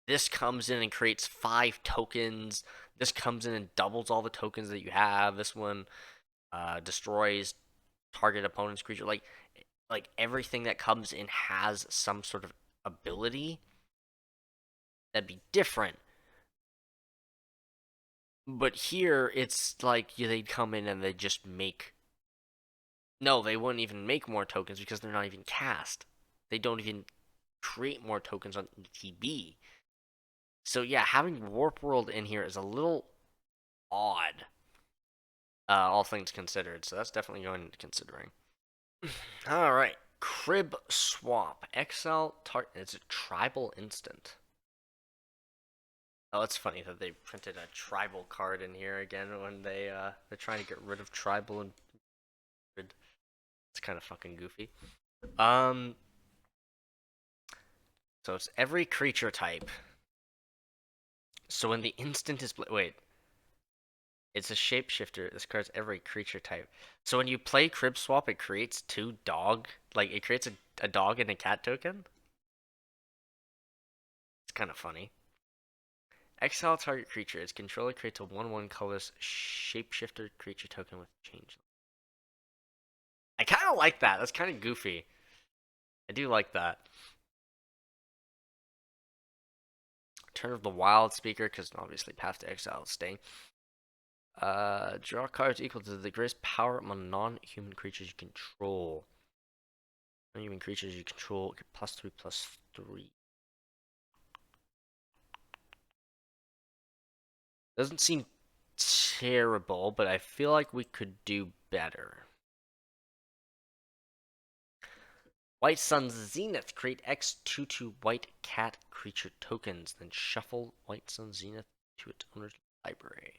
Speaker 1: this comes in and creates 5 tokens. This comes in and doubles all the tokens that you have. This one destroys target opponent's creature. Like everything that comes in has some sort of ability. That'd be different. But here, it's like they'd come in and they'd just make. No, they wouldn't even make more tokens because they're not even cast. They don't even create more tokens on ETB. So yeah, having Warp World in here is a little odd, all things considered. So that's definitely going into considering. All right, Crib Swap. Exile it's a tribal instant. Oh, it's funny that they printed a tribal card in here again when they're trying to get rid of tribal and it's kind of fucking goofy. So it's every creature type. So when the instant is wait, it's a shapeshifter. This card's every creature type. So when you play Crib Swap, it creates 2 dog, like it creates a dog and a cat token. It's kind of funny. Exile target creature. Its controller creates a 1/1 colorless shapeshifter creature token with change. I kind of like that. That's kind of goofy. I do like that. Turn of the Wild Speaker, because obviously Path to Exile is staying. Draw cards equal to the greatest power among non-human creatures you control. Non-human creatures you control get +3/+3. Doesn't seem terrible, but I feel like we could do better. White Sun's Zenith. Create X/2/2 white cat creature tokens, then shuffle White Sun Zenith to its owner's library.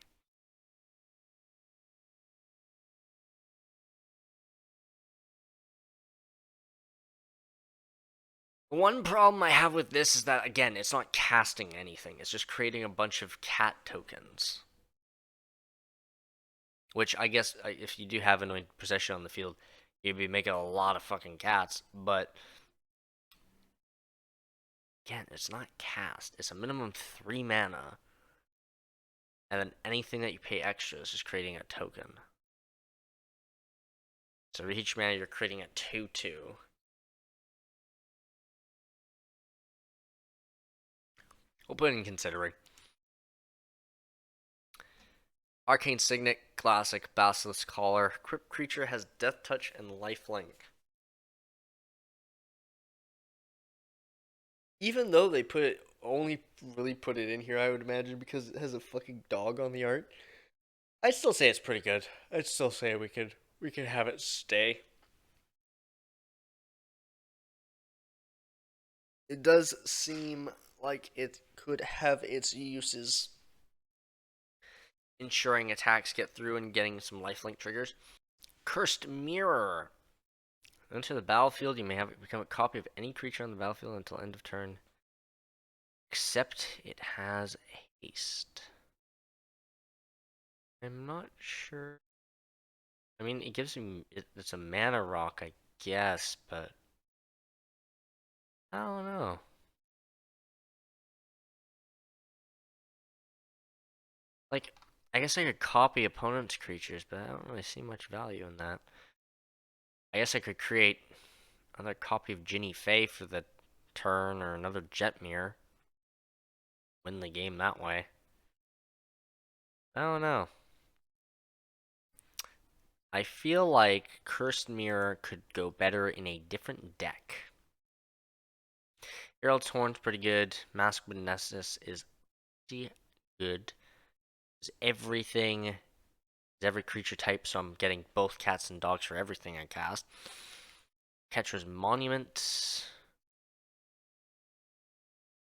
Speaker 1: One problem I have with this is that, again, it's not casting anything. It's just creating a bunch of cat tokens. Which, I guess, if you do have Anointed Possession on the field, you'd be making a lot of fucking cats. But, again, it's not cast. It's a minimum 3 mana. And then anything that you pay extra is just creating a token. So for each mana, you're creating a 2/2. We'll put it in considering. Arcane Signet, Classic, Basilisk Collar. Crypt creature has Death Touch and Lifelink. Even though they only really put it in here, I would imagine because it has a fucking dog on the art. I'd still say it's pretty good. I'd still say we could have it stay. It does seem like it could have its uses, ensuring attacks get through and getting some lifelink triggers. Cursed Mirror. Enter the battlefield, you may have it become a copy of any creature on the battlefield until end of turn, except it has haste. I'm not sure. I mean, it gives you, it's a mana rock, I guess, but I don't know. Like, I guess I could copy opponent's creatures, but I don't really see much value in that. I guess I could create another copy of Ginny Faye for the turn, or another Jet Mirror. Win the game that way. I don't know. I feel like Cursed Mirror could go better in a different deck. Herald's Horn's pretty good. Mask of Nessus is pretty good. It's everything. It's every creature type, so I'm getting both cats and dogs for everything I cast. Catcher's Monument.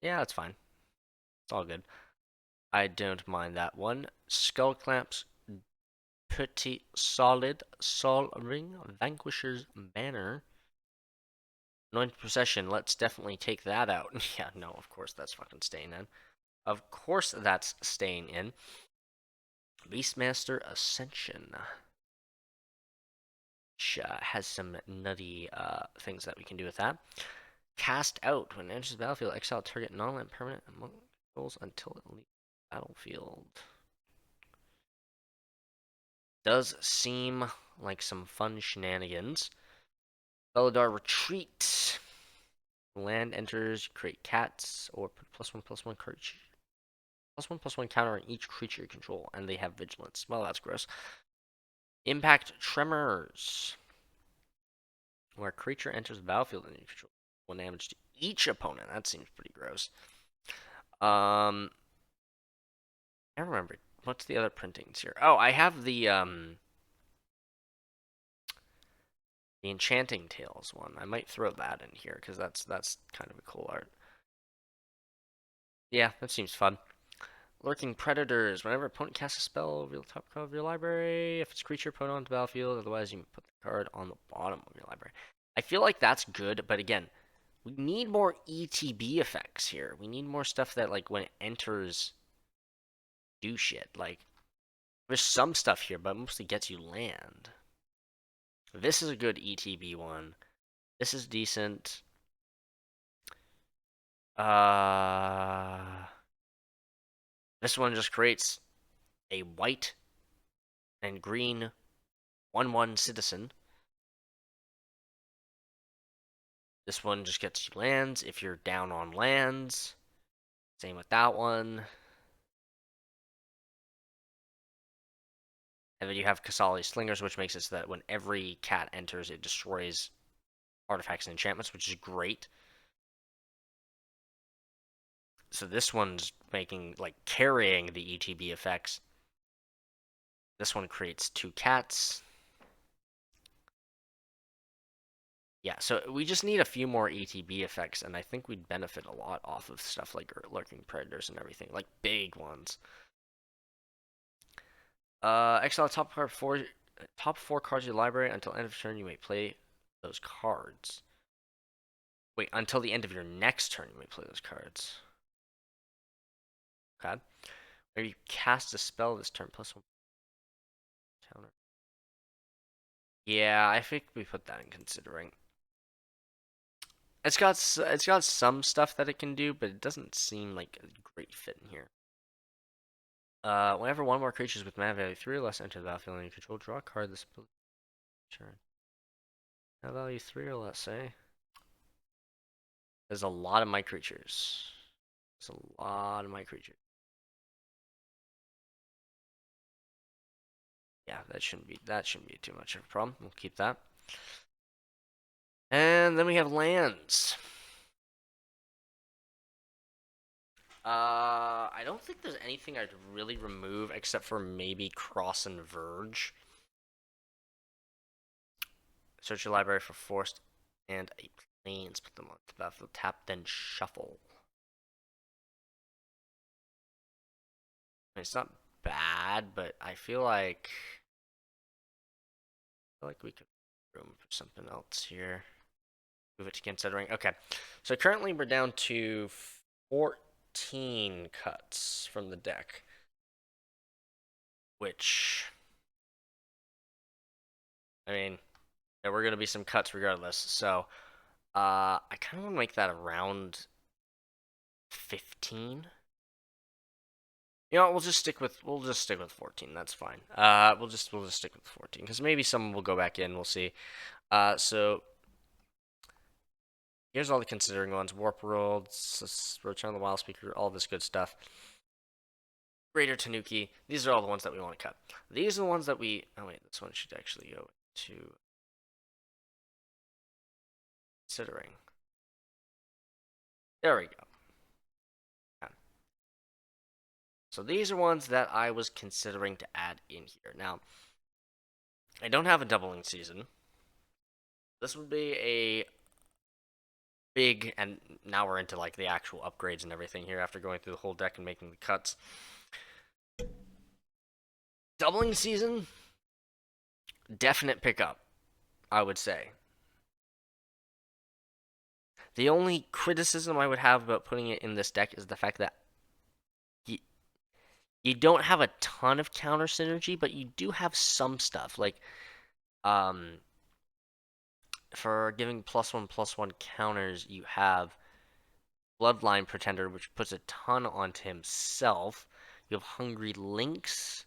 Speaker 1: Yeah, that's fine. It's all good. I don't mind that one. Skull Clamps. Pretty solid. Sol Ring. Vanquisher's Banner. Anointed Procession. Let's definitely take that out. Yeah, no, of course that's fucking staying in. Of course that's staying in. Beastmaster Ascension. Which has some nutty things that we can do with that. Cast Out. When it enters the battlefield, exile target non-land permanent among controls until it leaves the battlefield. Does seem like some fun shenanigans. Belladar Retreat. Land enters, create cats, or put +1/+1 creature. +1/+1 counter on each creature you control, and they have vigilance. Well, that's gross. Impact Tremors. Where a creature enters the battlefield and you control 1 damage to each opponent. That seems pretty gross. I don't remember. What's the other printings here? Oh, I have the Enchanting Tales one. I might throw that in here because that's kind of a cool art. Yeah, that seems fun. Lurking Predators. Whenever opponent casts a spell, reveal the top card of your library. If it's a creature, put it on the battlefield. Otherwise, you put the card on the bottom of your library. I feel like that's good, but again, we need more ETB effects here. We need more stuff that, like, when it enters, do shit. Like, there's some stuff here, but it mostly gets you land. This is a good ETB one. This is decent. This one just creates a white and green 1/1 citizen. This one just gets you lands if you're down on lands. Same with that one. And then you have Kasali Slingers, which makes it so that when every cat enters, it destroys artifacts and enchantments, which is great. So this one's making, like, carrying the ETB effects. This one creates 2 cats. Yeah, so we just need a few more ETB effects, and I think we'd benefit a lot off of stuff like Lurking Predators and everything, like big ones. Exile top 4 cards of your library until end of turn. You may play those cards. Wait, until the end of your next turn, you may play those cards. Okay. Maybe you cast a spell this turn +1 counter. Yeah, I think we put that in considering. It's got some stuff that it can do, but it doesn't seem like a great fit in here. Whenever one more creatures with mana value 3 or less enter the battlefield and you control, draw a card this turn. Mana value 3 or less, eh? There's a lot of my creatures. There's a lot of my creatures. Yeah, that shouldn't be too much of a problem. We'll keep that. And then we have lands. I don't think there's anything I'd really remove except for maybe Cross and Verge. Search your library for Forced and a Plains. Put them on the battlefield. Tap, then shuffle. I mean, it's not bad, but I feel like we could room for something else here. Move it to considering. Okay, so currently we're down to 14 cuts from the deck, which, I mean, there were going to be some cuts regardless. So, I kind of want to make that around 15. You know, we'll just stick with 14. That's fine. We'll just stick with 14 because maybe some will go back in. We'll see. So here's all the considering ones: Warp Worlds, Return of the Wild Speaker, all this good stuff. Greater Tanuki. These are all the ones that we want to cut. These are the ones that we. Oh wait, this one should actually go to considering. There we go. So these are ones that I was considering to add in here. Now, I don't have a doubling season. This would be a big, and now we're into like the actual upgrades and everything here after going through the whole deck and making the cuts. Doubling season, definite pickup, I would say. The only criticism I would have about putting it in this deck is the fact that you don't have a ton of counter synergy, but you do have some stuff. Like, for giving +1/+1 counters, you have Bloodline Pretender, which puts a ton onto himself. You have Hungry Lynx.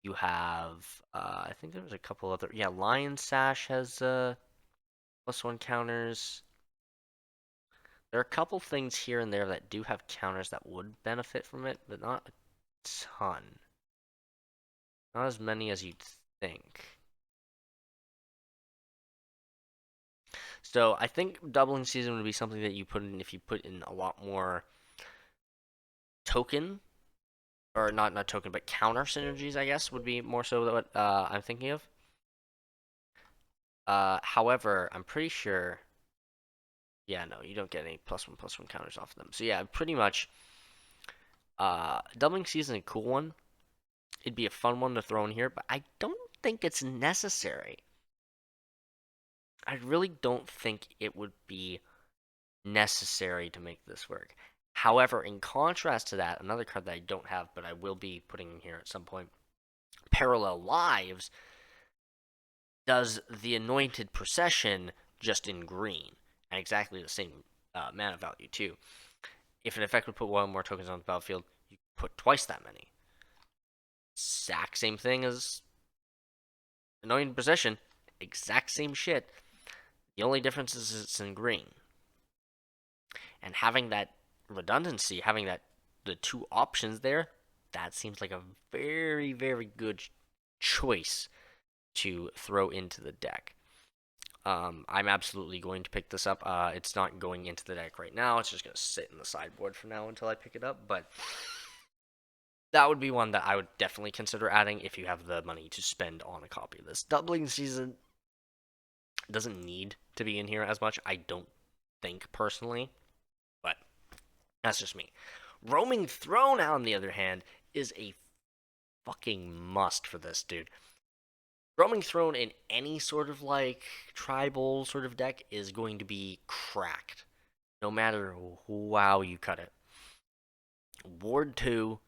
Speaker 1: You have, I think there was a couple other. Yeah, Lion Sash has +1 counters. There are a couple things here and there that do have counters that would benefit from it, but not a ton. Not as many as you'd think. So I think doubling season would be something that you put in if you put in a lot more token, or not token, but counter synergies, I guess, would be more so what I'm thinking of. However, I'm pretty sure. Yeah, no, you don't get any +1/+1 counters off of them. So yeah, pretty much. Doubling season is a cool one. It'd be a fun one to throw in here, but I don't think it's necessary. I really don't think it would be necessary to make this work. However, in contrast to that, another card that I don't have, but I will be putting in here at some point, Parallel Lives, does the Anointed Procession just in green, and exactly the same mana value too. If an effect would put one more tokens on the battlefield, you put twice that many. Exact same thing as Anointed Procession, exact same shit. The only difference is it's in green. And having that redundancy, having the two options there, that seems like a very, very good choice to throw into the deck. I'm absolutely going to pick this up. It's not going into the deck right now. It's just going to sit in the sideboard for now until I pick it up. But that would be one that I would definitely consider adding if you have the money to spend on a copy of this. Doubling season doesn't need to be in here as much, I don't think, personally. But that's just me. Roaming Throne, on the other hand, is a fucking must for this, dude. Roaming Throne in any sort of like tribal sort of deck is going to be cracked, no matter how you cut it. Ward 2,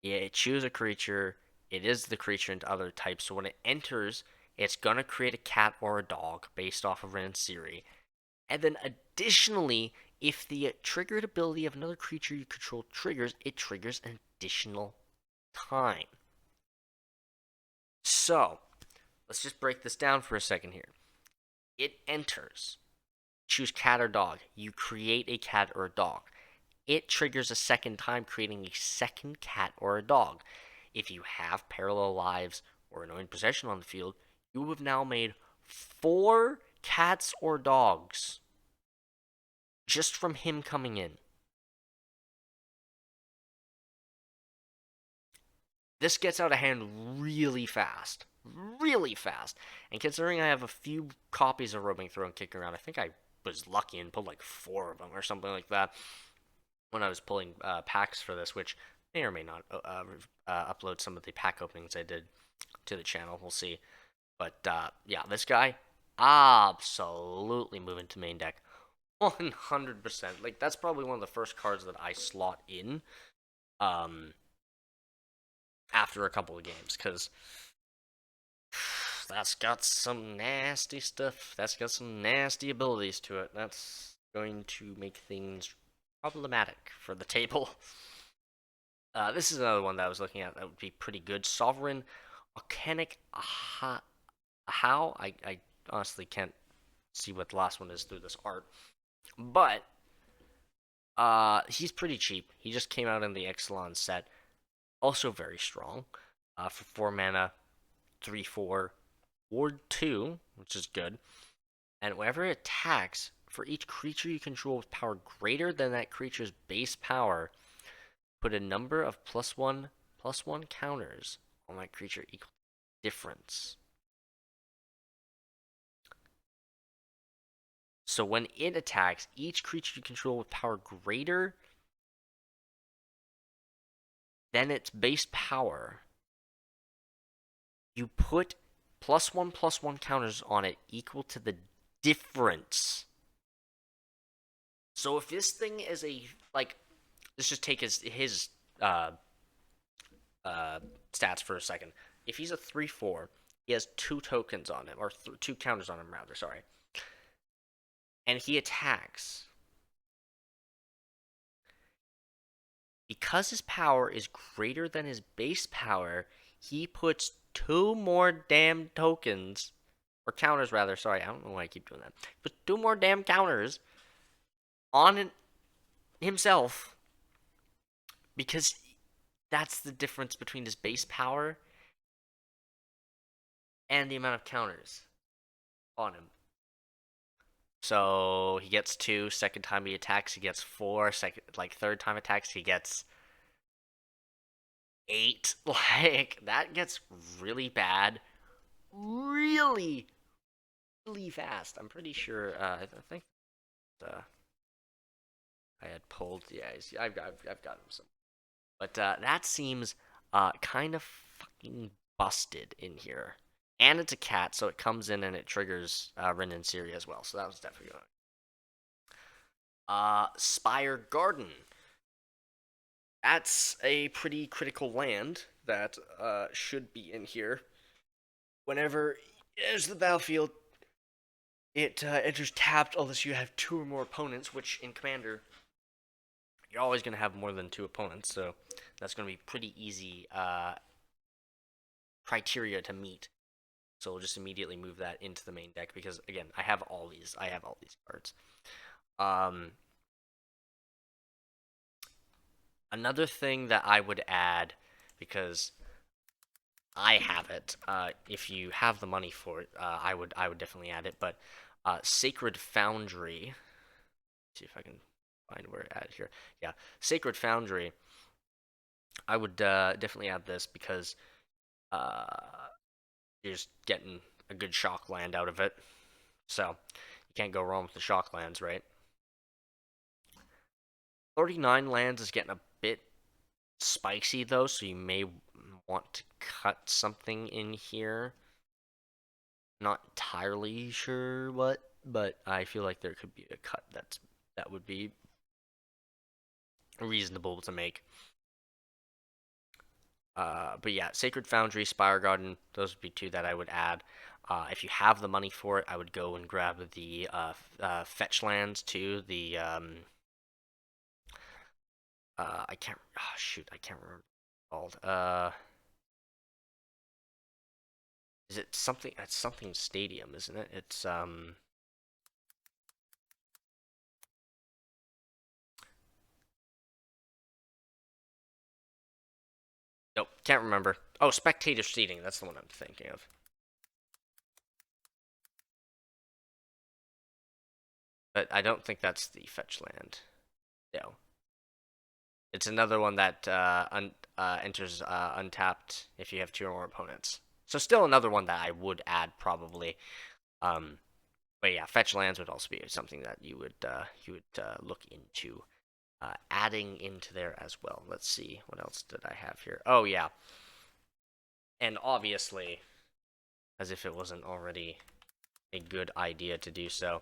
Speaker 1: yeah, choose a creature. It is the creature into other types, so when it enters, it's gonna create a cat or a dog based off of Ransiri. And then additionally, if the triggered ability of another creature you control triggers, it triggers an additional time. So, let's just break this down for a second here. It enters. Choose cat or dog. You create a cat or a dog. It triggers a second time, creating a second cat or a dog. If you have Parallel Lives or Anointed Possession on the field, you have now made 4 cats or dogs just from him coming in. This gets out of hand really fast. Really fast. And considering I have a few copies of Roaming Throne kicking around, I think I was lucky and pulled like 4 of them or something like that when I was pulling packs for this, which may or may not upload some of the pack openings I did to the channel. We'll see. But yeah, this guy, absolutely moving to main deck. 100%. Like, that's probably one of the first cards that I slot in um, after a couple of games, because that's got some nasty stuff. That's got some nasty abilities to it. That's going to make things problematic for the table. This is another one that I was looking at that would be pretty good. Sovereign Volcanic How? I honestly can't see what the last one is through this art. But he's pretty cheap. He just came out in the Exelon set. Also very strong. For 4 mana, 3/4, Ward 2, which is good. And whenever it attacks, for each creature you control with power greater than that creature's base power, put a number of +1/+1 counters on that creature equal to difference. So when it attacks, each creature you control with power greater than its base power, you put +1/+1 counters on it equal to the difference. So if this thing is let's just take his stats for a second. If he's a 3/4, he has 2 tokens on him, or 2 counters on him rather. Sorry, and he attacks. Because his power is greater than his base power, he puts 2 more damn tokens, or counters rather. Sorry, I don't know why I keep doing that. But 2 more damn counters on himself, because that's the difference between his base power and the amount of counters on him. So he gets 2. Second time he attacks, he gets 4. Third time attacks, he gets 8. Like, that gets really bad, really, really fast. I'm pretty sure. I think I had pulled. Yeah, I've got him some. But that seems kind of fucking busted in here. And it's a cat, so it comes in and it triggers Rin and Siri as well. So that was definitely good. Spire Garden. That's a pretty critical land that should be in here. Whenever it enters the battlefield, it enters tapped unless you have 2 or more opponents, which in Commander, you're always going to have more than 2 opponents, so that's going to be pretty easy criteria to meet. So we'll just immediately move that into the main deck because, again, I have all these cards. Another thing that I would add, because I have it, if you have the money for it, I would definitely add it. But Sacred Foundry. Let's see if I can find where it at here. Yeah, Sacred Foundry. I would definitely add this because you're just getting a good shock land out of it. So you can't go wrong with the shock lands, right? 39 lands is getting a bit spicy though, so you may want to cut something in here. Not entirely sure what, but I feel like there could be a cut that would be reasonable to make. But yeah, Sacred Foundry, Spire Garden, those would be 2 that I would add. If you have the money for it, I would go and grab the fetch lands too. The I can't. Oh, shoot, I can't remember what it's called. Is it something? It's something Stadium, isn't it? It's Nope, can't remember. Oh, Spectator Seating. That's the one I'm thinking of. But I don't think that's the fetch land. No. It's another one that enters untapped if you have two or more opponents. So still another one that I would add probably. Um, but yeah, fetch lands would also be something that you would look into adding into there as well. Let's see, what else did I have here? Oh yeah, and obviously, as if it wasn't already a good idea to do so.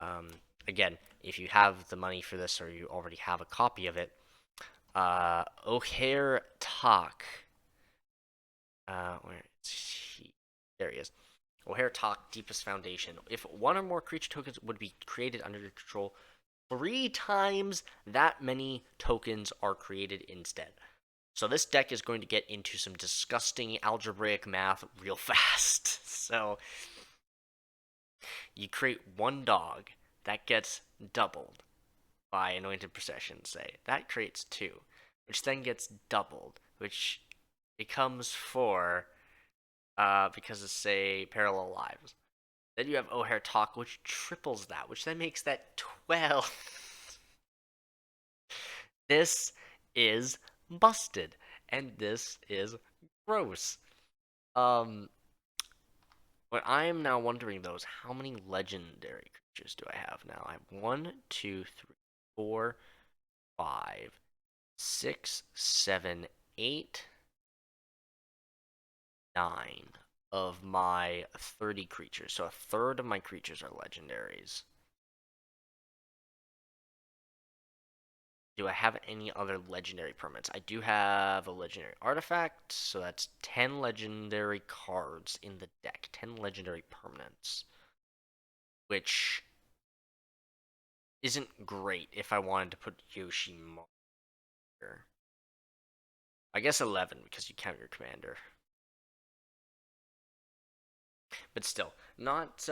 Speaker 1: Um, Again, if you have the money for this or you already have a copy of it, O'Hare Talk. Where is he? There he is. O'Hare Talk, Deepest Foundation. If one or more creature tokens would be created under your control, 3 times that many tokens are created instead. So this deck is going to get into some disgusting algebraic math real fast. So you create one dog that gets doubled by Anointed Procession, say. That creates two, which then gets doubled, which becomes four, because of, say, Parallel Lives. Then you have O'Hare Talk, which triples that, which then makes that 12. This is busted, and this is gross. Um, what I am now wondering, though, is how many legendary creatures do I have now? I have 1, 2, 3, 4, 5, 6, 7, 8, 9 of my 30 creatures. So a third of my creatures are legendaries. Do I have any other legendary permanents? I do have a legendary artifact, so that's 10 legendary cards in the deck. 10 legendary permanents, which isn't great if I wanted to put Yoshimar. I guess 11 because you count your commander. But still, not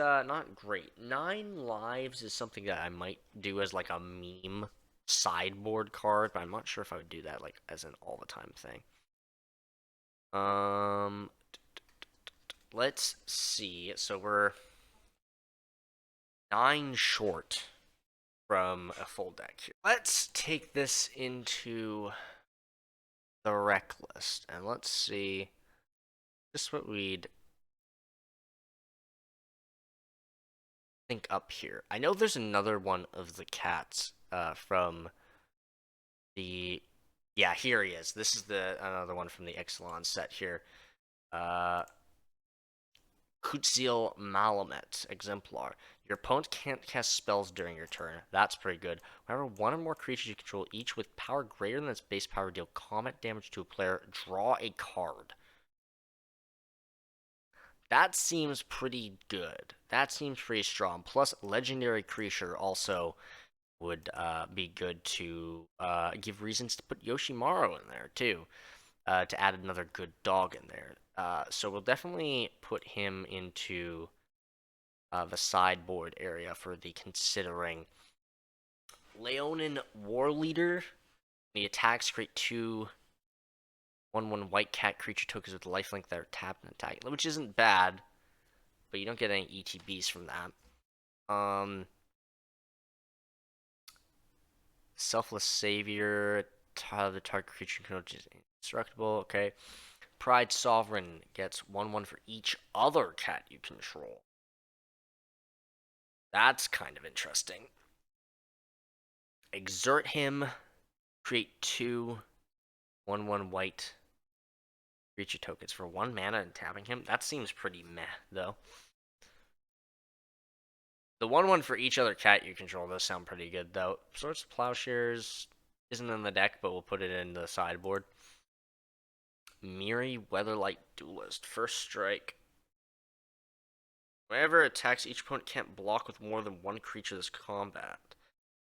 Speaker 1: great. 9 lives is something that I might do as like a meme sideboard card, but I'm not sure if I would do that like as an all the time thing. Um, let's see. So we're 9 short from a full deck here. Let's take this into the rec list and let's see just what we'd think up here. I know there's another one of the cats from the yeah, here he is. This is the another one from the Exelon set here. Uh Kutzil Malamet Exemplar. Your opponent can't cast spells during your turn. That's pretty good. Whenever one or more creatures you control, each with power greater than its base power, deal combat damage to a player, draw a card. That seems pretty good. That seems pretty strong. Plus, legendary creature also would be good to give reasons to put Yoshimaru in there too, to add another good dog in there. So we'll definitely put him into the sideboard area for the considering. Leonin War Leader. The attacks create 2/1/1 white cat creature tokens with lifelink that are tapped and attack, which isn't bad, but you don't get any ETBs from that. Selfless Savior. The target creature can is indestructible. Okay. Pride Sovereign gets 1/1 for each other cat you control. That's kind of interesting. Exert him. Create 2/1/1 white creature tokens for 1 mana and tapping him. That seems pretty meh, though. The 1/1 for each other cat you control does sound pretty good, though. Swords of Plowshares isn't in the deck, but we'll put it in the sideboard. Miri Weatherlight Duelist. First strike. Whenever it attacks, each opponent can't block with more than one creature this combat.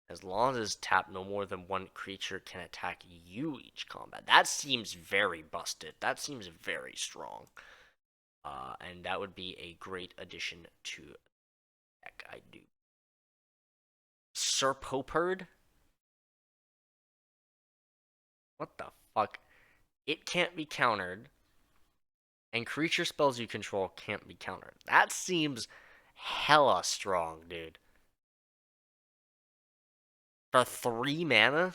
Speaker 1: As long as it's tapped, no more than one creature can attack you each combat. That seems very busted. That seems very strong. And that would be a great addition to the deck, I do. Serpoperd? What the fuck? It can't be countered, and creature spells you control can't be countered. That seems hella strong, dude. For 3 mana?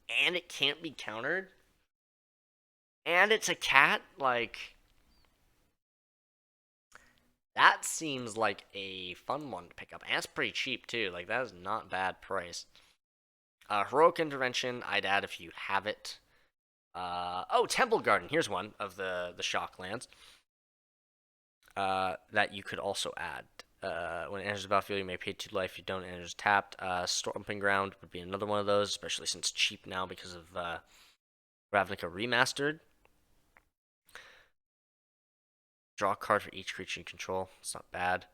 Speaker 1: and it can't be countered, and it's a cat, like, that seems like a fun one to pick up. And it's pretty cheap, too. Like, that is not bad price. Heroic Intervention, I'd add if you have it. Oh, Temple Garden. Here's one of the shock lands that you could also add. When it enters the battlefield, you may pay 2 life. If you don't, it enters tapped. Stomping Ground would be another one of those, especially since it's cheap now because of Ravnica Remastered. Draw a card for each creature you control. It's not bad.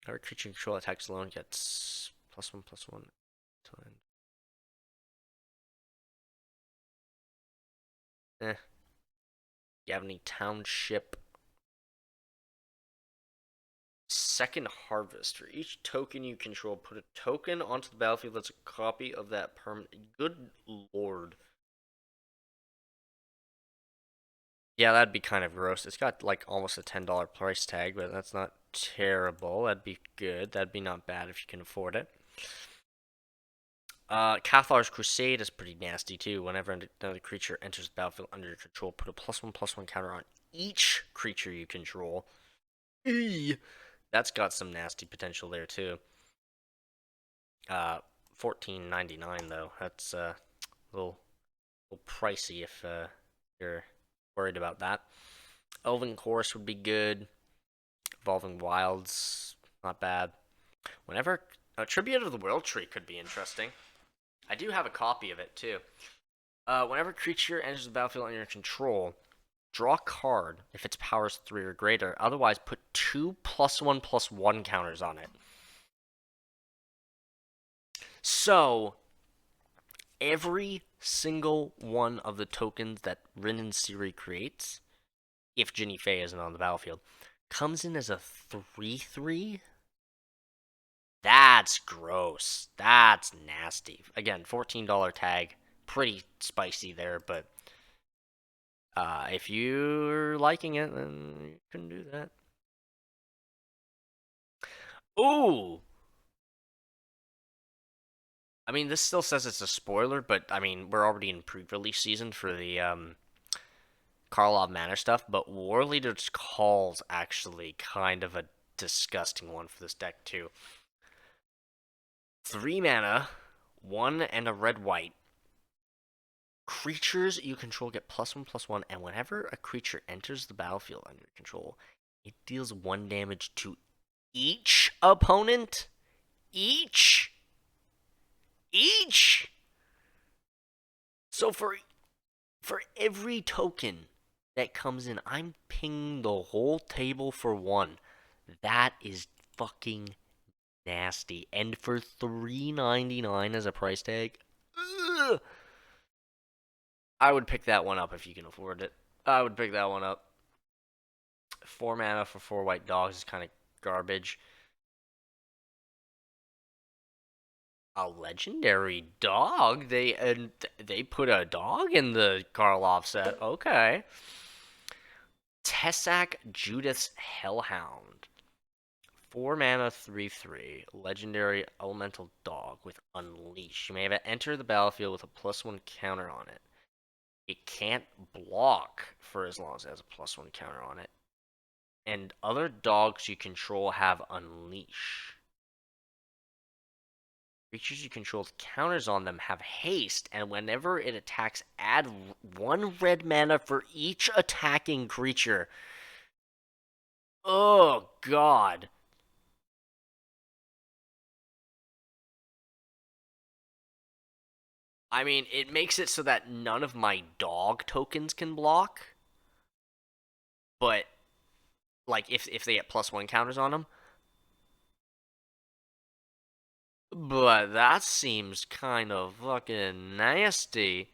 Speaker 1: Every creature you control attacks alone gets +1/+1. Eh. You have any township? Second Harvest. For each token you control, put a token onto the battlefield that's a copy of that permanent. Good lord. Yeah, that'd be kind of gross. It's got like almost a $10 price tag, but that's not terrible. That'd be good. That'd be not bad if you can afford it. Cathar's Crusade is pretty nasty too. Whenever another creature enters the battlefield under your control, put a +1/+1 counter on each creature you control. Eee. That's got some nasty potential there too. 14.99 though. That's a little pricey if you're worried about that. Elven Chorus would be good. Evolving Wilds, not bad. Whenever Tribute of the World Tree could be interesting. I do have a copy of it too. Whenever a creature enters the battlefield under your control, draw a card if its power is 3 or greater. Otherwise, put 2 +1/+1 counters on it. So, every single one of the tokens that Rin and Siri creates, if Ginny Fey isn't on the battlefield, comes in as a 3/3. That's gross. That's nasty. Again, $14 tag. Pretty spicy there, but if you're liking it, then you can do that. Ooh! I mean, this still says it's a spoiler, but I mean, we're already in pre-release season for the Karlov Manor stuff, but War Leader's Call's actually kind of a disgusting one for this deck, too. 3 mana, 1 and a red-white. Creatures you control get +1/+1, and whenever a creature enters the battlefield under your control, it deals 1 damage to each opponent. Each. So for every token that comes in, I'm pinging the whole table for 1. That is fucking nasty. And for $3.99 as a price tag, ugh, I would pick that one up if you can afford it. I would pick that one up. 4 mana for 4 white dogs is kind of garbage. A legendary dog? They put a dog in the Karlov set. Okay. Tessak Judith's Hellhound. 4 mana, 3/3. Legendary elemental dog with Unleash. You may have it enter the battlefield with a +1 counter on it. It can't block for as long as it has a +1 counter on it. And other dogs you control have Unleash. Creatures you control with counters on them have haste, and whenever it attacks, add 1 red mana for each attacking creature. Oh, God. I mean, it makes it so that none of my dog tokens can block. But, like, if they get +1 counters on them. But that seems kind of fucking nasty.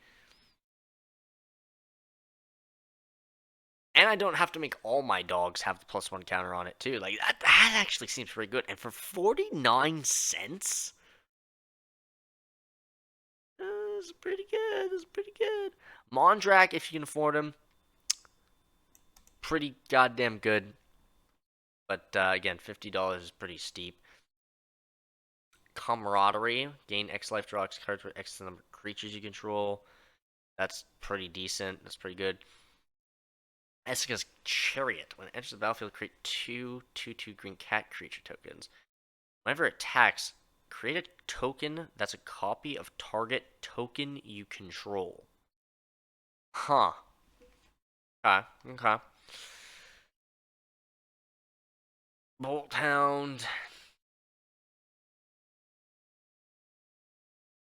Speaker 1: And I don't have to make all my dogs have the +1 counter on it, too. Like, that actually seems pretty good. And for 49 cents? This is pretty good. This is pretty good. Mondrak, if you can afford him, pretty goddamn good. But, again, $50 is pretty steep. Camaraderie. Gain X life, draw X cards for X number of creatures you control. That's pretty decent. That's pretty good. Esika's Chariot. When it enters the battlefield, create two 2/2 green cat creature tokens. Whenever it attacks, create a token that's a copy of target token you control. Huh. Okay. Okay. Bolt Hound.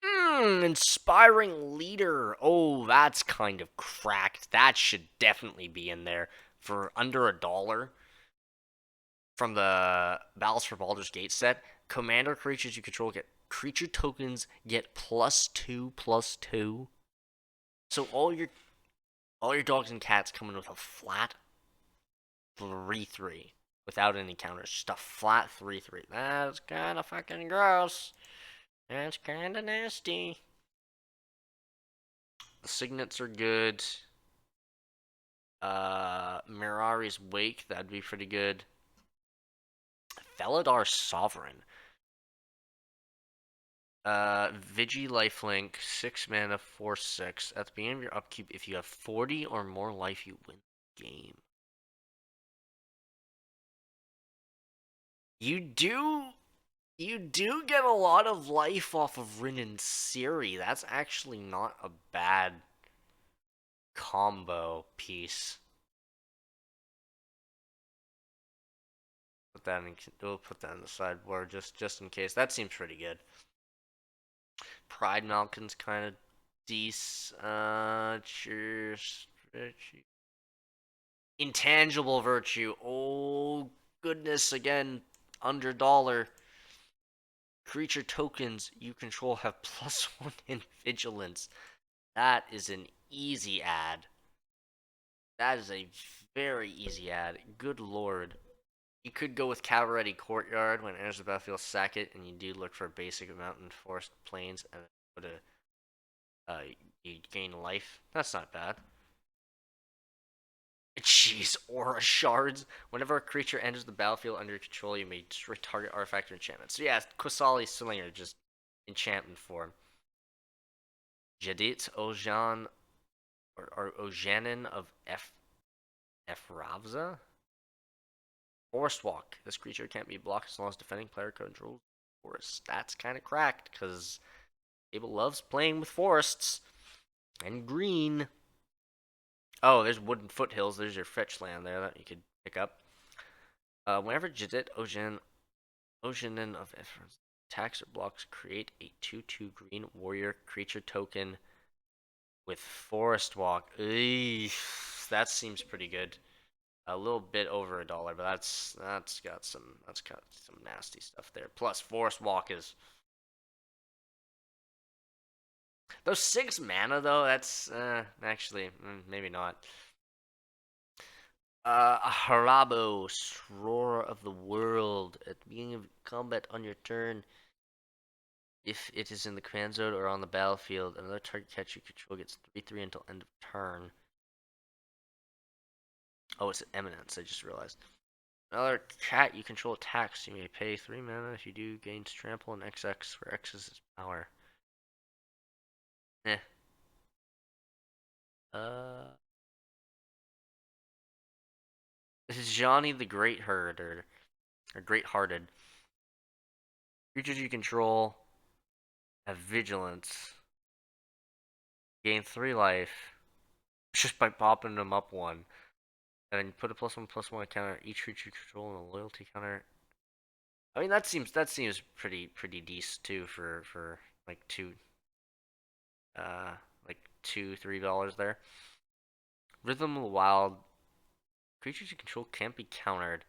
Speaker 1: Inspiring leader. Oh, that's kind of cracked. That should definitely be in there for under $1 from the Battles for Baldur's Gate set. Commander creatures you control get creature tokens get +2/+2. So all your dogs and cats come in with a flat 3/3 without any counters. Just a flat 3/3. That's kind of fucking gross. That's kind of nasty. The signets are good. Mirari's Wake, that'd be pretty good. Felidar Sovereign. Vigi Lifelink, 6 mana, 4/6. At the beginning of your upkeep, if you have 40 or more life, you win the game. You do get a lot of life off of Rin and Siri. That's actually not a bad combo piece. We'll put that in the sideboard just in case. That seems pretty good. Pride Malkin's kind of decent. Cheers. Intangible Virtue. Oh goodness, again, under $1. Creature tokens you control have +1 in Vigilance. That is an easy ad. That is a very easy ad. Good lord. You could go with Cavalry Courtyard. When it enters the battlefield, sack it, and you do look for basic mountain, forest, plains, and put you gain life. That's not bad. Jeez, Aura Shards. Whenever a creature enters the battlefield under your control, you may destroy target artifact or enchantment. So yeah, Qasali Slinger, just enchantment form. Jadit Ojan, or Ojanin of Efravza? Forest Walk. This creature can't be blocked as long as defending player controls forest. That's kind of cracked, because Abel loves playing with forests. And green. Oh, there's Wooden Foothills. There's your fetch land there that you could pick up. Whenever Jadit Ojanin of Efravza attacks or blocks, create a 2/2 green warrior creature token with Forest Walk. Eesh, that seems pretty good. A little bit over $1, but that's got some nasty stuff there. Plus, Forest Walk is those 6 mana though. That's actually maybe not. Harabo, Roar of the World. At the beginning of combat on your turn, if it is in the command zone or on the battlefield, another target catch you control gets 3/3 until end of turn. Oh, it's Eminence, I just realized. Another cat you control attacks. You may pay 3 mana. If you do, gains trample and XX, where X is its power. Eh. This is Johnny the Great Herder, or Great Hearted. Creatures you control have vigilance. Gain 3 life just by popping them up 1. And then you put a +1/+1 counter each creature you control and a loyalty counter. I mean that seems pretty decent too for like uh $2-3 there. Rhythm of the Wild. Creatures you control can't be countered.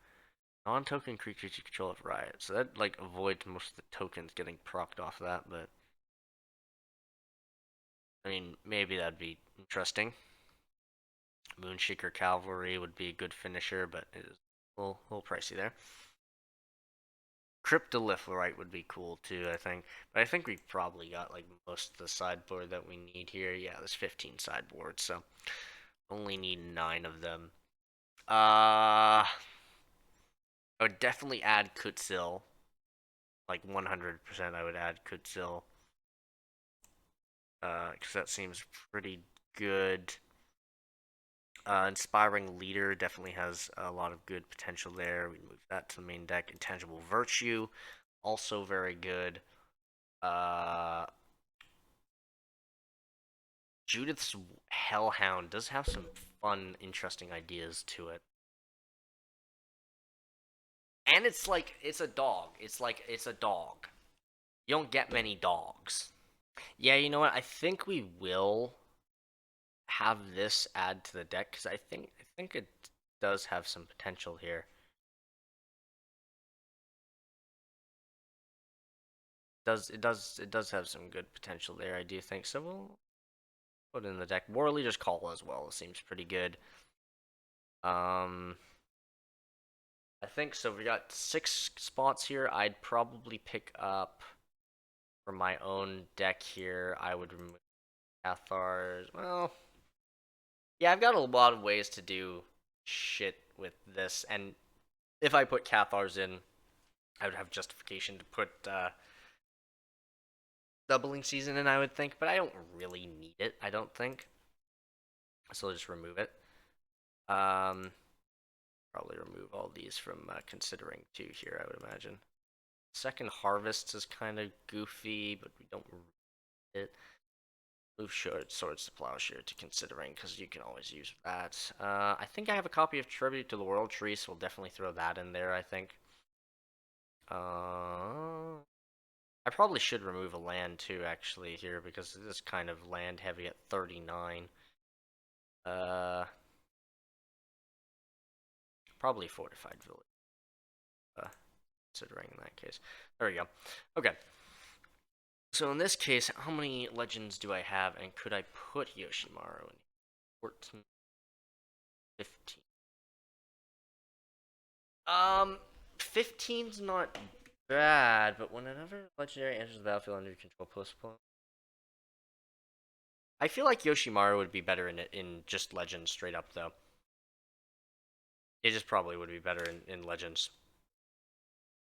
Speaker 1: Non-token creatures you control have riot. So that like avoids most of the tokens getting procced off of that, but I mean maybe that'd be interesting. Moonshaker Cavalry would be a good finisher, but it is a little pricey there. Cryptolitherite would be cool too, I think. But I think we've probably got like most of the sideboard that we need here. Yeah, there's 15 sideboards, so only need 9 of them. I would definitely add Kutzil. like 100% I would add could still, because that seems pretty good. Inspiring Leader definitely has a lot of good potential there. We move that to the main deck. Intangible Virtue, also very good. Uh, Judith's Hellhound does have some fun, interesting ideas to it. And it's like, it's a dog. It's like, it's a dog. You don't get many dogs. Yeah, you know what? I think we will have this add to the deck because I think it does have some potential here. It does have some good potential there. I do think so. We'll put it in the deck. War Leader's Call as well. It seems pretty good. Um, I think so. We got 6 spots here. I'd probably pick up for my own deck here. I would remove Cathars. Well, yeah, I've got a lot of ways to do shit with this, and if I put Cathars in, I would have justification to put doubling season in, I would think, but I don't really need it, I don't think. So I'll just remove it. Probably remove all these from considering too here, I would imagine. Second Harvest is kind of goofy, but we don't need it. Move Swords to Plowshare to considering, because you can always use that. I think I have a copy of Tribute to the World Tree, so we'll definitely throw that in there, I think. I probably should remove a land too, actually, here, because it is kind of land heavy at 39. Probably Fortified Village, considering in that case. There we go. Okay. So in this case, how many legends do I have, and could I put Yoshimaru in? 14, 15. 15's not bad, but when another legendary enters the battlefield under your control, postpone. I feel like Yoshimaru would be better in just Legends straight up, though. It just probably would be better in Legends.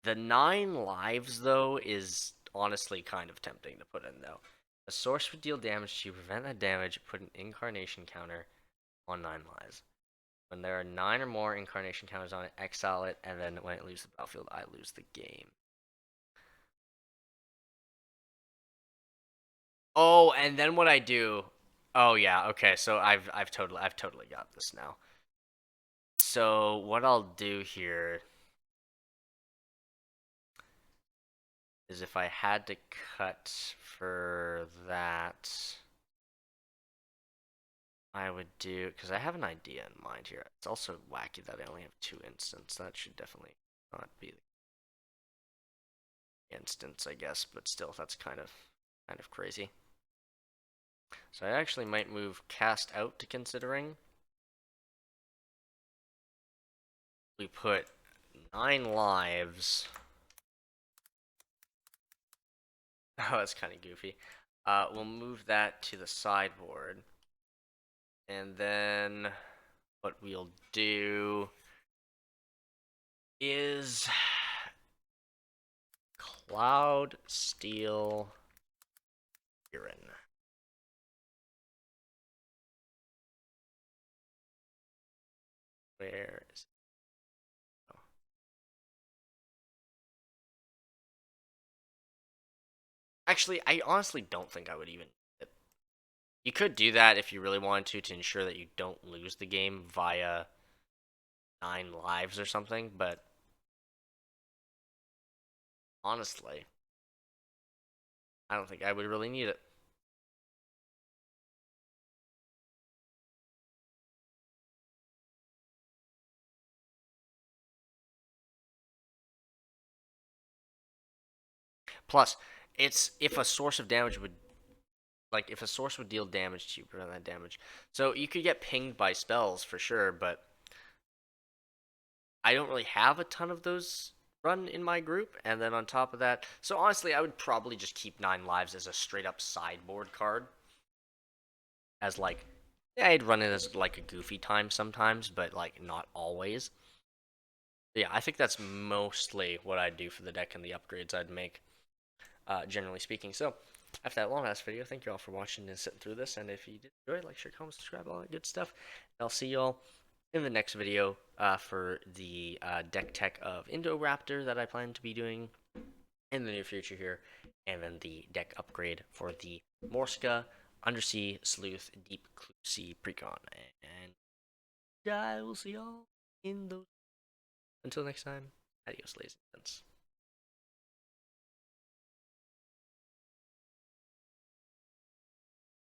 Speaker 1: The 9 lives, though, is honestly kind of tempting to put in, though. A source would deal damage to you, prevent that damage, put an incarnation counter on 9 lives. When there are 9 or more incarnation counters on it, exile it, and then when it leaves the battlefield, I lose the game. Oh, and then what I do? Oh yeah, okay. So I've totally got this now. So what I'll do here is if I had to cut for that, I would do, because I have an idea in mind here. It's also wacky that I only have 2 instants. That should definitely not be the instance, I guess, but still, that's kind of crazy. So I actually might move cast out to considering. We put 9 lives. Oh, that's kind of goofy. We'll move that to the sideboard. And then what we'll do is Cloud Steel Urine. Where is it? Oh. Actually, I honestly don't think I would even. You could do that if you really wanted to ensure that you don't lose the game via 9 lives or something, but honestly, I don't think I would really need it. Plus, it's if a source of damage would, like, if a source would deal damage to you, prevent that damage. So you could get pinged by spells for sure, but I don't really have a ton of those run in my group. And then on top of that, so honestly, I would probably just keep 9 lives as a straight up sideboard card. As like, yeah, I'd run it as like a goofy time sometimes, but like not always. Yeah, I think that's mostly what I'd do for the deck and the upgrades I'd make, generally speaking. So, after that long ass video, thank you all for watching and sitting through this. And if you did enjoy it, like, share, comment, subscribe, all that good stuff. And I'll see y'all in the next video for the deck tech of Indoraptor that I plan to be doing in the near future here, and then the deck upgrade for the Morska Undersea Sleuth Deep Sea Precon. And I will see y'all in those. Until next time, adios, ladies and gents.